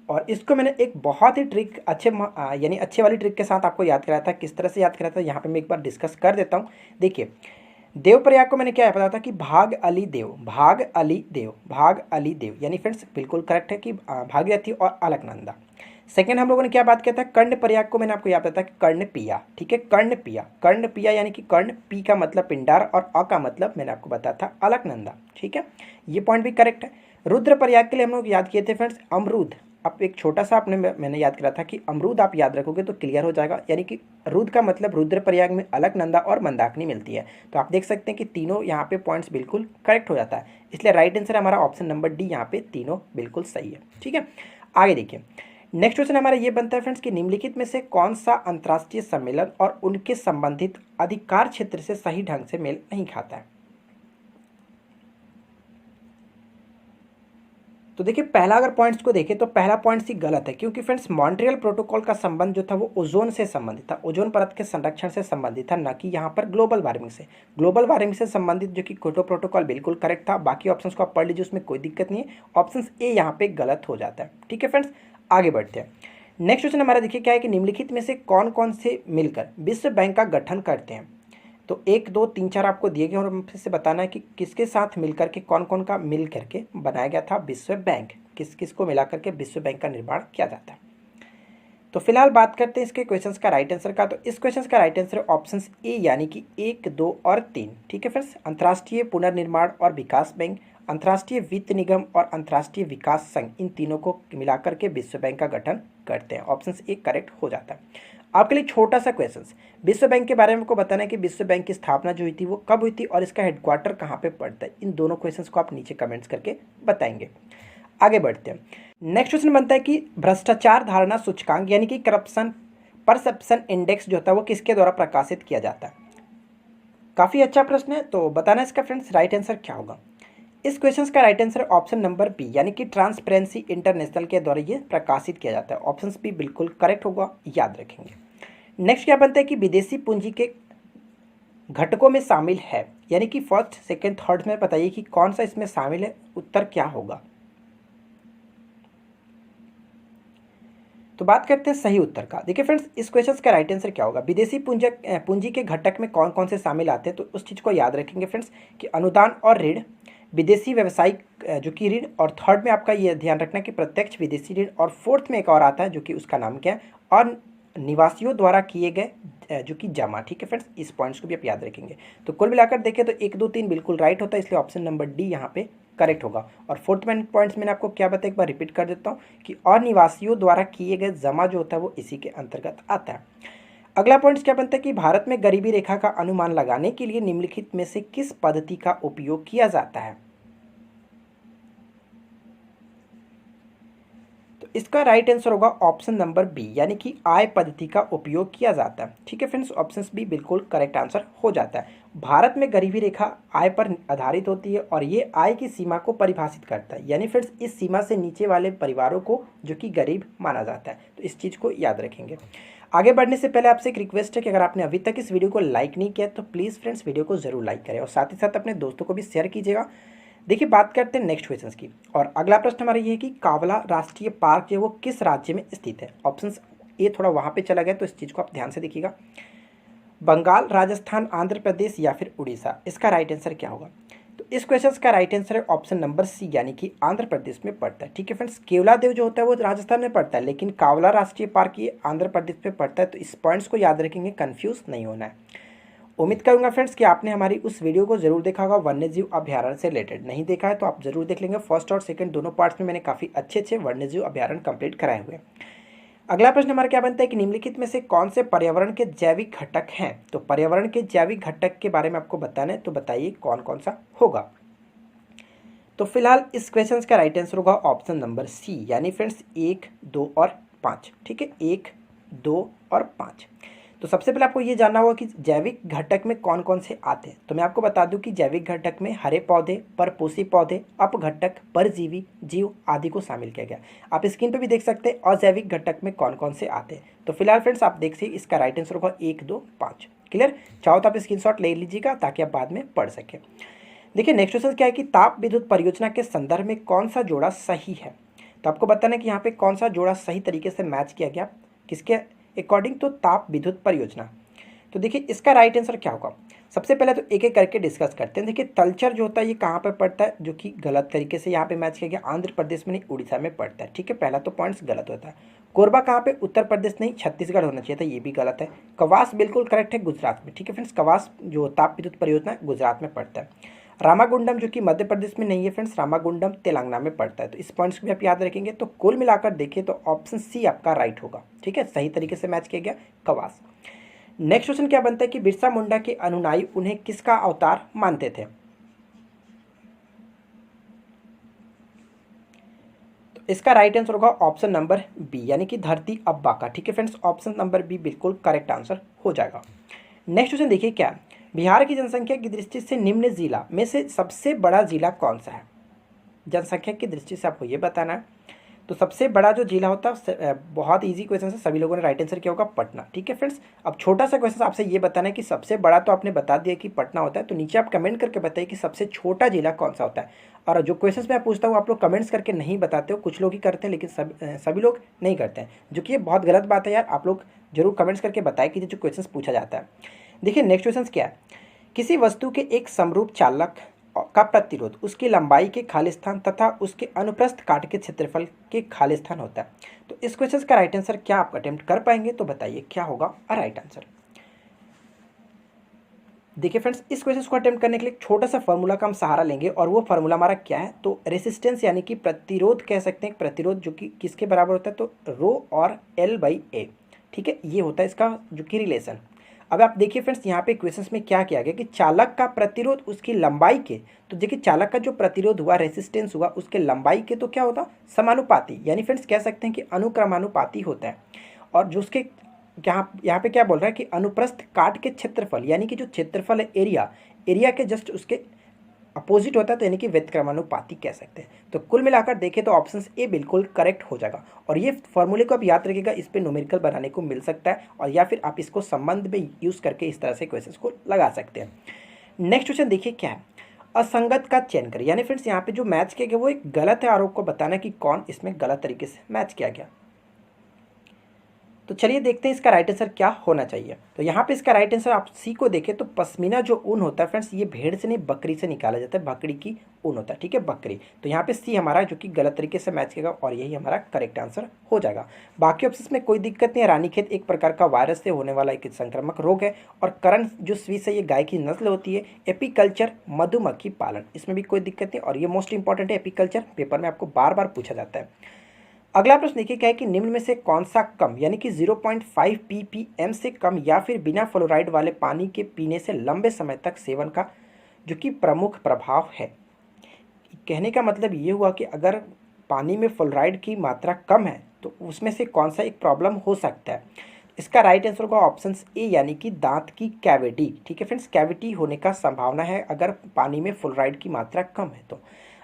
और इसको मैंने एक बहुत ही ट्रिक अच्छे वाली ट्रिक के साथ आपको याद कराया था। किस तरह से याद कराया था, यहाँ पे मैं एक बार डिस्कस कर देता हूँ। देखिए देवप्रयाग को मैंने क्या बताया था कि भाग अली देव, यानी फ्रेंड्स बिल्कुल करेक्ट है कि भागीरथी और अलकनंदा। सेकंड हम लोगों ने क्या बात किया था, कर्णप्रयाग को मैंने आपको याद बताया था कि कर्णपिया। ठीक है, कर्णपिया यानी कि कर्ण, पी का मतलब पिंडार और अ का मतलब मैंने आपको बताया था अलकनंदा। ठीक है, ये पॉइंट भी करेक्ट है। रुद्रप्रयाग के लिए हम लोग याद किए थे फ्रेंड्स अमरूद। अब एक छोटा सा मैंने याद करा था कि अमरूद आप याद रखोगे तो क्लियर हो जाएगा, यानी कि रुद्र का मतलब रुद्रप्रयाग में अलकनंदा और मंदाकिनी मिलती है। तो आप देख सकते हैं कि तीनों यहाँ पे पॉइंट्स बिल्कुल करेक्ट हो जाता है, इसलिए राइट आंसर हमारा ऑप्शन नंबर डी, यहाँ पे तीनों बिल्कुल सही है। ठीक है, आगे देखिए नेक्स्ट क्वेश्चन हमारा ये बनता है फ्रेंड्स कि निम्नलिखित में से कौन सा अंतर्राष्ट्रीय सम्मेलन और उनके संबंधित अधिकार क्षेत्र से सही ढंग से मेल नहीं खाता है। तो देखिए पहला अगर पॉइंट्स को देखें तो पहला पॉइंट ही गलत है, क्योंकि फ्रेंड्स मॉन्ट्रियल प्रोटोकॉल का संबंध जो था वो ओजोन से संबंधित था, ओजोन परत के संरक्षण से संबंधित था, न कि यहाँ पर ग्लोबल वार्मिंग से संबंधित जो कि क्योटो प्रोटोकॉल बिल्कुल करेक्ट था। बाकी ऑप्शंस को आप पढ़ लीजिए, उसमें कोई दिक्कत नहीं है, ऑप्शन ए यहाँ पे गलत हो जाता है। ठीक है फ्रेंड्स, आगे बढ़ते हैं। नेक्स्ट क्वेश्चन हमारा देखिए क्या है कि निम्नलिखित में से कौन कौन से मिलकर विश्व बैंक का गठन करते हैं। तो 1, 2, 3, 4 आपको दिए गए और फिर से बताना है कि किसके साथ मिलकर के कौन कौन का मिल करके बनाया गया था विश्व बैंक, किस किस को मिला करके विश्व बैंक का निर्माण किया जाता है। तो फिलहाल बात करते हैं इसके क्वेश्चंस का राइट आंसर का। तो इस क्वेश्चंस का राइट आंसर है ऑप्शन ए, यानी कि 1, 2 और 3। ठीक है फ्रेंड्स, अंतर्राष्ट्रीय पुनर्निर्माण और विकास बैंक, अंतर्राष्ट्रीय वित्त निगम और अंतर्राष्ट्रीय विकास संघ, इन तीनों को मिलाकर के विश्व बैंक का गठन करते हैं। ऑप्शन ए करेक्ट हो जाता है। आपके लिए छोटा सा क्वेश्चन, विश्व बैंक के बारे में आपको बताना है कि विश्व बैंक की स्थापना जो हुई थी वो कब हुई थी और इसका हेडक्वार्टर कहाँ पे पड़ता है। इन दोनों क्वेश्चंस को आप नीचे कमेंट्स करके बताएंगे। आगे बढ़ते हैं। नेक्स्ट क्वेश्चन बनता है कि भ्रष्टाचार धारणा सूचकांक, यानी कि करप्शन परसेप्शन इंडेक्स जो होता है वो किसके द्वारा प्रकाशित किया जाता है। काफ़ी अच्छा प्रश्न है, तो बताना इसका फ्रेंड्स राइट आंसर क्या होगा। इस क्वेश्चन का right answer option number B, यानी कि ट्रांसपेरेंसी इंटरनेशनल के द्वारा ये प्रकाशित किया जाता है। ऑप्शन बी बिल्कुल करेक्ट होगा, याद रखेंगे। नेक्स्ट क्या बनता है कि विदेशी पूंजी के घटकों में शामिल है, यानी कि फर्स्ट, सेकंड, थर्ड में बताइए कि कौन सा इसमें शामिल है, उत्तर क्या होगा। तो बात करते हैं सही उत्तर का। देखिए फ्रेंड्स, इस क्वेश्चन का राइट आंसर क्या होगा, विदेशी पूंजी के घटक में कौन कौन से शामिल आते हैं। तो उस चीज़ को याद रखेंगे फ्रेंड्स कि अनुदान और ऋण, विदेशी व्यवसायिक जो कि ऋण, और थर्ड में आपका ये ध्यान रखना कि प्रत्यक्ष विदेशी ऋण, और फोर्थ में एक और आता है जो कि उसका नाम क्या है, और निवासियों द्वारा किए गए जो कि जमा। ठीक है फ्रेंड्स, इस पॉइंट्स को भी आप याद रखेंगे। तो कुल मिलाकर देखें तो 1, 2, 3 बिल्कुल राइट होता है, इसलिए ऑप्शन नंबर डी यहाँ पे करेक्ट होगा। और फोर्थ पॉइंट्स मैंने आपको क्या बताया, एक बार रिपीट कर देता हूँ कि अनिवासियों द्वारा किए गए जमा जो होता है वो इसी के अंतर्गत आता है। अगला पॉइंट क्या बनता है कि भारत में गरीबी रेखा का अनुमान लगाने के लिए निम्नलिखित में से किस पद्धति का उपयोग किया जाता है। तो इसका राइट आंसर होगा ऑप्शन नंबर बी, यानी कि आय पद्धति का उपयोग किया जाता है। ठीक है फ्रेंड्स, ऑप्शन बी बिल्कुल करेक्ट आंसर हो जाता है। भारत में गरीबी रेखा आय पर आधारित होती है और ये आय की सीमा को परिभाषित करता है, यानी फ्रेंड्स इस सीमा से नीचे वाले परिवारों को जो कि गरीब माना जाता है। तो इस चीज़ को याद रखेंगे। आगे बढ़ने से पहले आपसे एक रिक्वेस्ट है कि अगर आपने अभी तक इस वीडियो को लाइक नहीं किया तो प्लीज़ फ्रेंड्स वीडियो को जरूर लाइक करें और साथ ही साथ अपने दोस्तों को भी शेयर कीजिएगा। देखिए बात करते हैं नेक्स्ट क्वेश्चन की, और अगला प्रश्न हमारा ये है कि कावला राष्ट्रीय पार्क जो है वो किस राज्य में स्थित है। ऑप्शन ए थोड़ा वहाँ पे चला गया, तो इस चीज़ को आप ध्यान से देखिएगा। बंगाल, राजस्थान, आंध्र प्रदेश या फिर उड़ीसा, इसका राइट आंसर क्या होगा। तो इस क्वेश्चन का राइट आंसर है ऑप्शन नंबर सी, यानी कि आंध्र प्रदेश में पड़ता है। ठीक है फ्रेंड्स, केवलादेव जो होता है वो राजस्थान में पड़ता है, लेकिन कावला राष्ट्रीय पार्क ये आंध्र प्रदेश में पड़ता है। तो इस पॉइंट्स को याद रखेंगे, कंफ्यूज नहीं होना है। उम्मीद करूंगा फ्रेंड्स कि आपने हमारी उस वीडियो को जरूर देखा होगा वन्यजीव अभ्यारण्य से रिलेटेड। नहीं देखा है तो आप जरूर देख लेंगे। फर्स्ट और सेकंड दोनों पार्ट्स में मैंने काफ़ी अच्छे वन्यजीव अभ्यारण्य कंप्लीट कराए हुए हैं। अगला प्रश्न हमारा क्या बनता है कि निम्नलिखित में से कौन से पर्यावरण के जैविक घटक हैं। तो पर्यावरण के जैविक घटक के बारे में आपको बताना है, तो बताइए कौन कौन सा होगा। तो फिलहाल इस क्वेश्चन का राइट आंसर होगा ऑप्शन नंबर सी, यानी फ्रेंड्स 1, 2 और 5। ठीक है, 1, 2 और 5। तो सबसे पहले आपको ये जानना होगा कि जैविक घटक में कौन कौन से आते हैं। तो मैं आपको बता दूं कि जैविक घटक में हरे पौधे, परपोषी पौधे, अपघटक, परजीवी जीव आदि को शामिल किया गया। आप स्क्रीन पे भी देख सकते हैं अजैविक घटक में कौन कौन से आते हैं। तो फिलहाल फ्रेंड्स आप देखिए इसका राइट आंसर होगा 1, 2, 5। क्लियर, चाहो तो आप स्क्रीनशॉट ले लीजिएगा ताकि आप बाद में पढ़ सकें। देखिए नेक्स्ट क्वेश्चन क्या है कि ताप विद्युत परियोजना के संदर्भ में कौन सा जोड़ा सही है। तो आपको बताना है कि यहाँ पे कौन सा जोड़ा सही तरीके से मैच किया गया, किसके अकॉर्डिंग तो ताप विद्युत परियोजना। तो देखिए इसका राइट आंसर क्या होगा। सबसे पहले तो एक एक करके डिस्कस करते हैं। देखिए तलचर जो होता है ये कहाँ पर पड़ता है, जो कि गलत तरीके से यहाँ पे मैच किया गया, आंध्र प्रदेश में नहीं उड़ीसा में पड़ता है। ठीक है, पहला तो पॉइंट्स गलत होता है। कोरबा कहाँ पे, उत्तर प्रदेश नहीं छत्तीसगढ़ होना चाहिए था, ये भी गलत है। कवास बिल्कुल करेक्ट है, गुजरात में। ठीक है फ्रेंड्स, कवास जो ताप विद्युत परियोजना है गुजरात में पड़ता है। रामागुंडम जो कि मध्य प्रदेश में नहीं है फ्रेंड्स, रामागुंडम तेलंगाना में पड़ता है। तो इस पॉइंट्स को भी आप याद रखेंगे। तो कुल मिलाकर देखिए तो ऑप्शन सी आपका राइट होगा। ठीक है, सही तरीके से मैच किया गया कवास। नेक्स्ट क्वेश्चन क्या बनता है कि बिरसा मुंडा के अनुयायी उन्हें किसका अवतार मानते थे। तो इसका राइट आंसर होगा ऑप्शन नंबर बी, यानी कि धरती अब्बा का। ठीक है फ्रेंड्स, ऑप्शन नंबर बी बिल्कुल करेक्ट आंसर हो जाएगा। नेक्स्ट क्वेश्चन देखिए क्या, बिहार की जनसंख्या की दृष्टि से निम्न जिला में से सबसे बड़ा जिला कौन सा है। जनसंख्या की दृष्टि से आपको ये बताना है। तो सबसे बड़ा जो जिला होता है, बहुत इजी क्वेश्चन है, सभी लोगों ने राइट आंसर किया होगा पटना। ठीक है फ्रेंड्स, अब छोटा सा क्वेश्चन आपसे ये बताना है कि सबसे बड़ा तो आपने बता दिया कि पटना होता है, तो नीचे आप कमेंट करके बताइए कि सबसे छोटा जिला कौन सा होता है। और जो क्वेश्चन मैं पूछता हूँ आप लोग कमेंट्स करके नहीं बताते हो, कुछ लोग ही करते हैं लेकिन सभी लोग नहीं करते हैं, जो कि ये बहुत गलत बात है यार। आप लोग जरूर कमेंट्स करके बताएं कि जो क्वेश्चन पूछा जाता है। देखिए नेक्स्ट क्वेश्चन क्या है, किसी वस्तु के एक समरूप चालक का प्रतिरोध उसकी लंबाई के खालिस्तान तथा उसके अनुप्रस्थ काट के क्षेत्रफल के खालिस्तान होता है। तो इस क्वेश्चन का राइट आंसर क्या आप अटेम्प्ट कर पाएंगे, तो बताइए क्या होगा राइट आंसर। देखिए फ्रेंड्स, इस क्वेश्चन को अटेम्प्ट करने के लिए छोटा सा फॉर्मूला का हम सहारा लेंगे, और वो फॉर्मूला हमारा क्या है, तो रेसिस्टेंस यानी कि प्रतिरोध कह सकते हैं। प्रतिरोध जो कि किसके बराबर होता है, तो रो और L/A। ठीक है, ये होता है इसका जो कि रिलेशन। अब आप देखिए फ्रेंड्स, यहाँ पे क्वेश्चंस में क्या किया गया कि चालक का प्रतिरोध उसकी लंबाई के, तो देखिए चालक का जो प्रतिरोध हुआ, रेसिस्टेंस हुआ, उसके लंबाई के तो क्या होता, समानुपाती, यानी फ्रेंड्स कह सकते हैं कि अनुक्रमानुपाती होता है। और जो उसके यहाँ पे क्या बोल रहा है कि अनुप्रस्थ काट के क्षेत्रफल, यानी कि जो क्षेत्रफल है एरिया के जस्ट उसके अपोजिट होता है, तो यानी कि व्यतिक्रमानुपाती कह सकते हैं। तो कुल मिलाकर देखें तो ऑप्शन ए बिल्कुल करेक्ट हो जाएगा। और ये फॉर्मूले को आप याद रखिएगा, इस पे न्यूमेरिकल बनाने को मिल सकता है, और या फिर आप इसको संबंध में यूज़ करके इस तरह से क्वेश्चंस को लगा सकते हैं। नेक्स्ट क्वेश्चन देखिए क्या है, असंगत का चयन करें। यानी फ्रेंड्स यहाँ पे जो मैच किया गया वो एक गलत है, और आपको बताना है कि कौन इसमें गलत तरीके से मैच किया गया। तो चलिए देखते हैं इसका राइट आंसर क्या होना चाहिए। तो यहाँ पे इसका राइट आंसर आप सी को देखें तो पश्मीना जो ऊन होता है फ्रेंड्स, ये भेड़ से नहीं बकरी से निकाला जाता है, बकरी की ऊन होता है, ठीक है, बकरी। तो यहाँ पे सी हमारा जो कि गलत तरीके से मैच करेगा और यही हमारा करेक्ट आंसर हो जाएगा। बाकी ऑप्शन में कोई दिक्कत नहीं है। रानीखेत एक प्रकार का वायरस से होने वाला एक संक्रामक रोग है, और करण जो स्वीस है ये गाय की नस्ल होती है। एपीकल्चर मधुमक्खी पालन, इसमें भी कोई दिक्कत नहीं, और ये मोस्ट इंपॉर्टेंट है एपीकल्चर, पेपर में आपको बार बार पूछा जाता है। अगला प्रश्न देखिए क्या है कि निम्न में से कौन सा कम यानी कि 0.5 ppm से कम या फिर बिना फ्लोराइड वाले पानी के पीने से लंबे समय तक सेवन का जो कि प्रमुख प्रभाव है। कहने का मतलब ये हुआ कि अगर पानी में फ्लोराइड की मात्रा कम है तो उसमें से कौन सा एक प्रॉब्लम हो सकता है। इसका राइट आंसर होगा ऑप्शन ए यानी कि दांत की कैविटी। ठीक है फ्रेंड्स, कैविटी होने का संभावना है अगर पानी में फ्लोराइड की मात्रा कम है तो।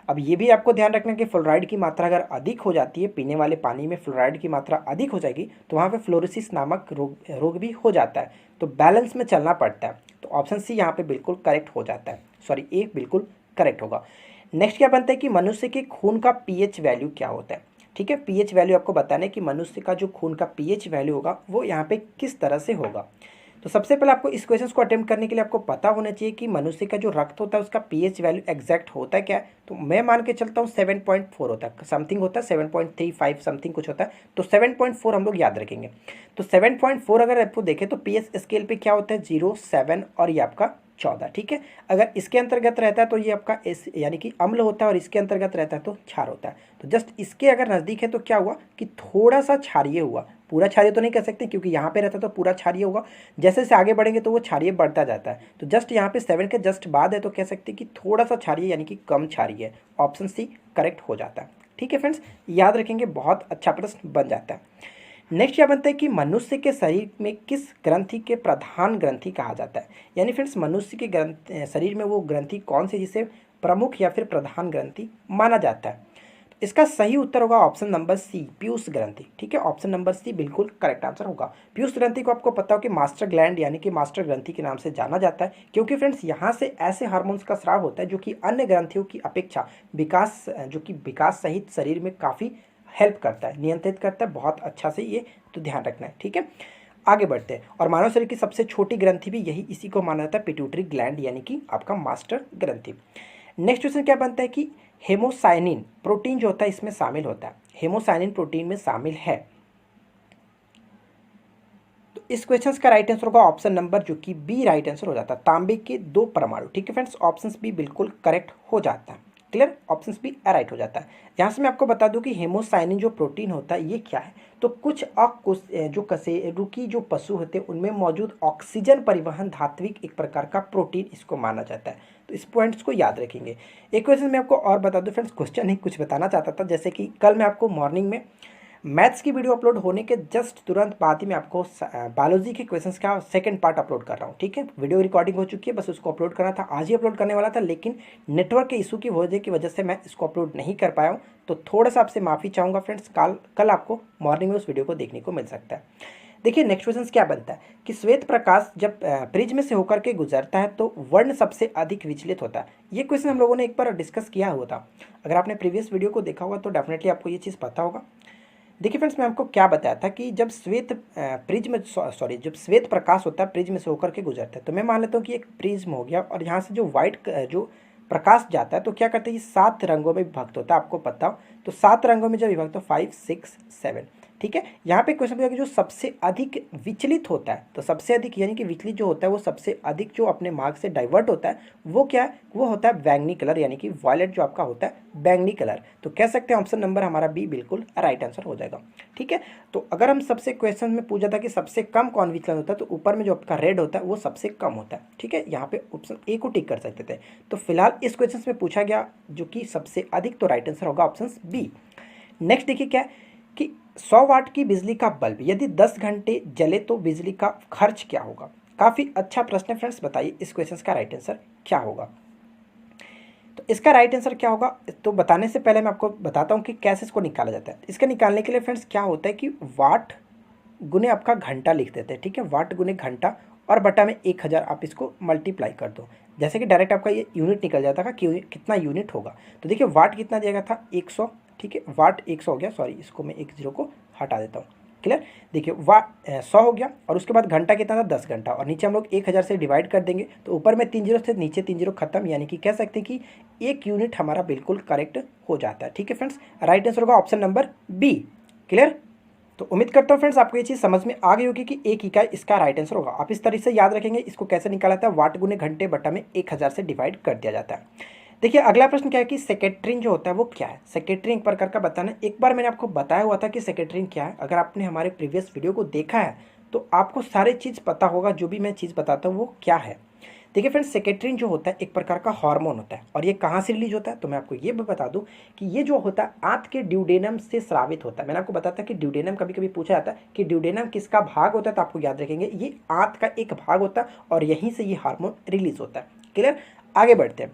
अब ये भी आपको ध्यान रखना है कि फ्लोराइड की मात्रा अगर अधिक हो जाती है, पीने वाले पानी में फ्लोराइड की मात्रा अधिक हो जाएगी तो वहाँ पे फ्लोरोसिस नामक रोग भी हो जाता है। तो बैलेंस में चलना पड़ता है। तो ऑप्शन सी यहाँ पे बिल्कुल करेक्ट हो जाता है, सॉरी ए बिल्कुल करेक्ट होगा। नेक्स्ट क्या बनता है कि मनुष्य के खून का पीएच वैल्यू क्या होता है। ठीक है, पीएच वैल्यू आपको बताना है कि मनुष्य का जो खून का पीएच वैल्यू होगा वो यहाँ पे किस तरह से होगा। तो सबसे पहले आपको इस क्वेश्चन को अटेम्प्ट करने के लिए आपको पता होना चाहिए कि मनुष्य का जो रक्त होता है उसका पीएच वैल्यू एग्जैक्ट होता है क्या है। तो मैं मान के चलता हूँ 7.4 होता है, समथिंग होता है 7.35 समथिंग कुछ होता है। तो 7.4 हम लोग याद रखेंगे। तो 7.4 अगर आपको देखें तो पीएच स्केल पे क्या होता है 0, 7 और ये आपका 14। ठीक है, अगर इसके अंतर्गत रहता है तो ये आपका एस यानी कि अम्ल होता है, और इसके अंतर्गत रहता है तो क्षार होता है। तो जस्ट इसके अगर नज़दीक है तो क्या हुआ कि थोड़ा सा क्षारीय हुआ, पूरा क्षारीय तो नहीं कह सकते क्योंकि यहाँ पे रहता है तो पूरा क्षारीय होगा। जैसे जैसे आगे बढ़ेंगे तो वो क्षारीय बढ़ता जाता है। तो जस्ट यहाँ पे 7 के जस्ट बाद है तो कह सकते हैं कि थोड़ा सा क्षारीय यानी कि कम क्षारीय है। ऑप्शन सी करेक्ट हो जाता है। ठीक है फ्रेंड्स, याद रखेंगे, बहुत अच्छा प्रश्न बन जाता है। नेक्स्ट क्या बनता है कि मनुष्य के शरीर में किस ग्रंथि के प्रधान ग्रंथि कहा जाता है। यानी फ्रेंड्स मनुष्य के शरीर में वो ग्रंथि कौन सी जिसे प्रमुख या फिर प्रधान ग्रंथि माना जाता है। तो इसका सही उत्तर होगा ऑप्शन नंबर सी, पीयूष ग्रंथि। ठीक है, ऑप्शन नंबर सी बिल्कुल करेक्ट आंसर होगा। पीयूष ग्रंथि को आपको पता हो कि मास्टर ग्लैंड यानी कि मास्टर ग्रंथि के नाम से जाना जाता है, क्योंकि फ्रेंड्स यहाँ से ऐसे हार्मोन्स का स्राव होता है जो कि अन्य ग्रंथियों की अपेक्षा विकास सहित शरीर में काफ़ी हेल्प करता है, नियंत्रित करता है बहुत अच्छा से, ये तो ध्यान रखना है। ठीक है, आगे बढ़ते हैं। और मानव शरीर की सबसे छोटी ग्रंथि भी यही इसी को माना जाता है, पिट्यूटरी ग्लैंड यानी कि आपका मास्टर ग्रंथि। नेक्स्ट क्वेश्चन क्या बनता है कि हेमोसाइनिन प्रोटीन जो होता है इसमें शामिल होता है, हेमोसाइनिन प्रोटीन में शामिल है। तो इस क्वेश्चन का राइट आंसर होगा ऑप्शन नंबर जो कि बी राइट आंसर हो जाता है, तांबे के 2 परमाणु। ठीक है फ्रेंड्स, ऑप्शन बी बिल्कुल करेक्ट हो जाता है। क्लियर, ऑप्शन बी राइट हो जाता है। यहाँ से मैं आपको बता दूं कि हेमोसाइनिन जो प्रोटीन होता है ये क्या है। तो कुछ जो कशेरुकी जो पशु होते हैं उनमें मौजूद ऑक्सीजन परिवहन धात्विक एक प्रकार का प्रोटीन इसको माना जाता है। तो इस पॉइंट्स को याद रखेंगे। एक क्वेश्चन मैं आपको और बता दूं फ्रेंड्स, क्वेश्चन नहीं कुछ बताना चाहता था, जैसे कि कल मैं आपको मॉर्निंग में मैथ्स की वीडियो अपलोड होने के जस्ट तुरंत बाद ही मैं आपको बायोलॉजी के क्वेश्चंस का सेकंड पार्ट अपलोड कर रहा हूँ। ठीक है, वीडियो रिकॉर्डिंग हो चुकी है, बस उसको अपलोड करना था, आज ही अपलोड करने वाला था, लेकिन नेटवर्क के इशू की वजह से मैं इसको अपलोड नहीं कर पाया हूँ। तो थोड़ा सा आपसे माफ़ी चाहूँगा फ्रेंड्स, कल आपको मॉर्निंग में उस वीडियो को देखने को मिल सकता है। देखिए नेक्स्ट क्वेश्चन क्या बनता है कि श्वेत प्रकाश जब प्रिज्म से होकर के गुजरता है तो वर्ण सबसे अधिक विचलित होता है। ये क्वेश्चन हम लोगों ने एक बार डिस्कस किया हुआ था, अगर आपने प्रीवियस वीडियो को देखा होगा तो डेफिनेटली आपको ये चीज़ पता होगा। देखिए फ्रेंड्स, मैं आपको क्या बताया था कि जब जब श्वेत प्रकाश होता है प्रिज्म से होकर के गुजरता है, तो मैं मान लेता हूँ कि एक प्रिज्म हो गया और यहाँ से जो जो प्रकाश जाता है तो क्या करते हैं, ये 7 रंगों में विभक्त होता है, आपको पता हो। तो 7 रंगों में जब विभक्त हो 5, 6, 7। ठीक है, यहाँ पे क्वेश्चन पूछा कि जो सबसे अधिक विचलित होता है, तो सबसे अधिक यानी कि विचलित जो होता है वो सबसे अधिक जो अपने मार्ग से डाइवर्ट होता है वो क्या है, वो होता है बैंगनी कलर यानी कि वॉयलेट जो आपका होता है बैंगनी कलर। तो कह सकते हैं ऑप्शन नंबर हमारा बी बिल्कुल राइट आंसर हो जाएगा। ठीक है, तो अगर हम सबसे क्वेश्चन में पूछा था कि सबसे कम कौन विचलन होता है, तो ऊपर में जो आपका रेड होता है वो सबसे कम होता है। ठीक है, यहाँ पे ऑप्शन ए को टिक कर सकते थे। तो फिलहाल इस क्वेश्चन में पूछा गया जो कि सबसे अधिक, तो राइट आंसर होगा ऑप्शन बी। नेक्स्ट देखिए क्या कि 100 वाट की बिजली का बल्ब यदि 10 घंटे जले तो बिजली का खर्च क्या होगा। काफ़ी अच्छा प्रश्न है फ्रेंड्स, बताइए इस क्वेश्चन का राइट आंसर क्या होगा। तो इसका राइट आंसर क्या होगा, तो बताने से पहले मैं आपको बताता हूँ कि कैसे इसको निकाला जाता है। इसका निकालने के लिए फ्रेंड्स क्या होता है कि वाट गुने आपका घंटा लिख देते हैं। ठीक है, वाट गुने घंटा और बटा में 1000 आप इसको मल्टीप्लाई कर दो, जैसे कि डायरेक्ट आपका ये यूनिट निकल जाता था कि कितना यूनिट होगा। तो देखिए वाट कितना दिया गया था 100। ठीक है, वाट 100 हो गया, सॉरी इसको मैं 10 को हटा देता हूँ। क्लियर। देखिए 100 हो गया और उसके बाद घंटा कितना था 10 घंटा, और नीचे हम लोग 1000 से डिवाइड कर देंगे तो ऊपर में 3 जीरो थे, नीचे 3 जीरो खत्म, यानी कि कह सकते हैं कि 1 यूनिट हमारा बिल्कुल करेक्ट हो जाता है। ठीक है फ्रेंड्स, राइट आंसर होगा ऑप्शन नंबर बी। क्लियर। तो उम्मीद करता हूँ फ्रेंड्स आपको ये चीज़ समझ में आ गई होगी कि 1 इकाई इसका राइट आंसर होगा। आप इस तरीके से याद रखेंगे। इसको कैसे निकाला जाता है, वाट गुने घंटे बटा में 1000 से डिवाइड कर दिया जाता है। देखिए अगला प्रश्न क्या है कि सेक्रेटरीन जो होता है वो क्या है। सेक्रेटरीन एक प्रकार का बताना, एक बार मैंने आपको बताया हुआ था कि सेक्रेटरीन क्या है। अगर आपने हमारे प्रीवियस वीडियो को देखा है तो आपको सारी चीज़ पता होगा, जो भी मैं चीज़ बताता हूँ वो क्या है। देखिए फ्रेंड्स, सेक्रेटरीन जो होता है एक प्रकार का हार्मोन होता है, और ये कहाँ से रिलीज होता है तो मैं आपको ये भी बता दूं कि ये जो होता है आंत के ड्यूडेनम से स्रावित होता है। मैंने आपको बताया था कि ड्यूडेनम कभी कभी पूछा जाता है कि ड्यूडेनम किसका भाग होता है, तो आपको याद रखेंगे ये आंत का एक भाग होता है और यहीं से ये हार्मोन रिलीज होता है। क्लियर। आगे बढ़ते हैं।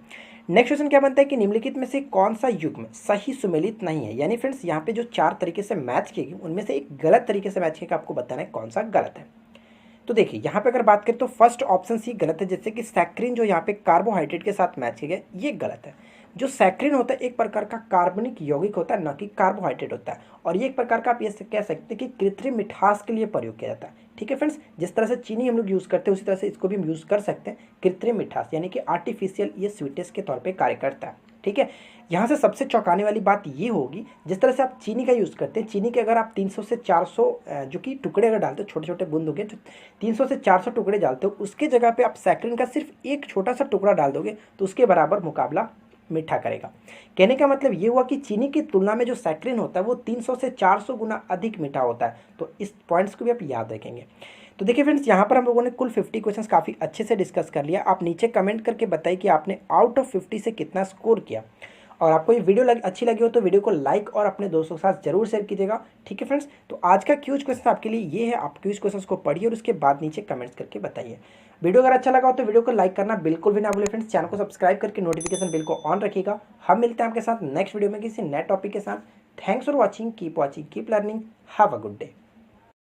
नेक्स्ट क्वेश्चन क्या बनता है कि निम्नलिखित में से कौन सा युग्म सही सुमेलित नहीं है। यानी फ्रेंड्स यहाँ पे जो 4 तरीके से मैच किए गए उनमें से एक गलत तरीके से मैच किया, आपको बताना है कौन सा गलत है। तो देखिए यहाँ पे अगर बात करें तो फर्स्ट ऑप्शन सी गलत है, जैसे कि सैक्रिन जो यहाँ पे कार्बोहाइड्रेट के साथ मैच किया गया, ये गलत है। जो सैक्रिन होता है एक प्रकार का कार्बनिक यौगिक होता है, न कि कार्बोहाइड्रेट होता है, और ये एक प्रकार का आप ये कह सकते हैं कि कृत्रिम मिठास के लिए प्रयोग किया जाता है। ठीक है फ्रेंड्स, जिस तरह से चीनी हम लोग यूज़ करते हैं उसी तरह से इसको भी हम यूज़ कर सकते हैं। कृत्रिम मिठास यानी कि आर्टिफिशियल ये स्वीटनेस के तौर पर कार्य करता है। ठीक है, यहाँ से सबसे चौंकाने वाली बात ये होगी, जिस तरह से आप चीनी का यूज़ करते हैं, चीनी के अगर आप 300 से 400 जो कि टुकड़े अगर डालते हो, छोटे छोटे बूंद हो गए, जो 300 से 400 टुकड़े डालते हो, उसके जगह पे आप सैक्रिन का सिर्फ एक छोटा सा टुकड़ा डाल दोगे तो उसके बराबर मुकाबला मीठा करेगा। कहने का मतलब ये हुआ कि चीनी की तुलना में जो सैक्रिन होता है वो 300 से 400 गुना अधिक मीठा होता है। तो इस पॉइंट्स को भी आप याद रखेंगे। तो देखिए फ्रेंड्स, यहाँ पर हम लोगों ने कुल 50 क्वेश्चंस काफ़ी अच्छे से डिस्कस कर लिया। आप नीचे कमेंट करके बताइए कि आपने आउट ऑफ 50 से कितना स्कोर किया, और आपको ये वीडियो अच्छी लगी हो तो वीडियो को लाइक और अपने दोस्तों के साथ जरूर शेयर कीजिएगा। ठीक है फ्रेंड्स, तो आज का क्यूज क्वेश्चन आपके लिए ये है, आप क्यूज क्वेश्चन को पढ़िए और उसके बाद नीचे कमेंट्स करके बताइए। वीडियो अगर अच्छा लगा हो तो वीडियो को लाइक करना बिल्कुल भी ना भूलें फ्रेंड्स। चैनल को सब्सक्राइब करके नोटिफिकेशन बिल को ऑन रखिएगा। हम मिलते हैं आपके साथ नेक्स्ट वीडियो में किसी नए टॉपिक के साथ। Thanks for watching, keep learning, have a good day.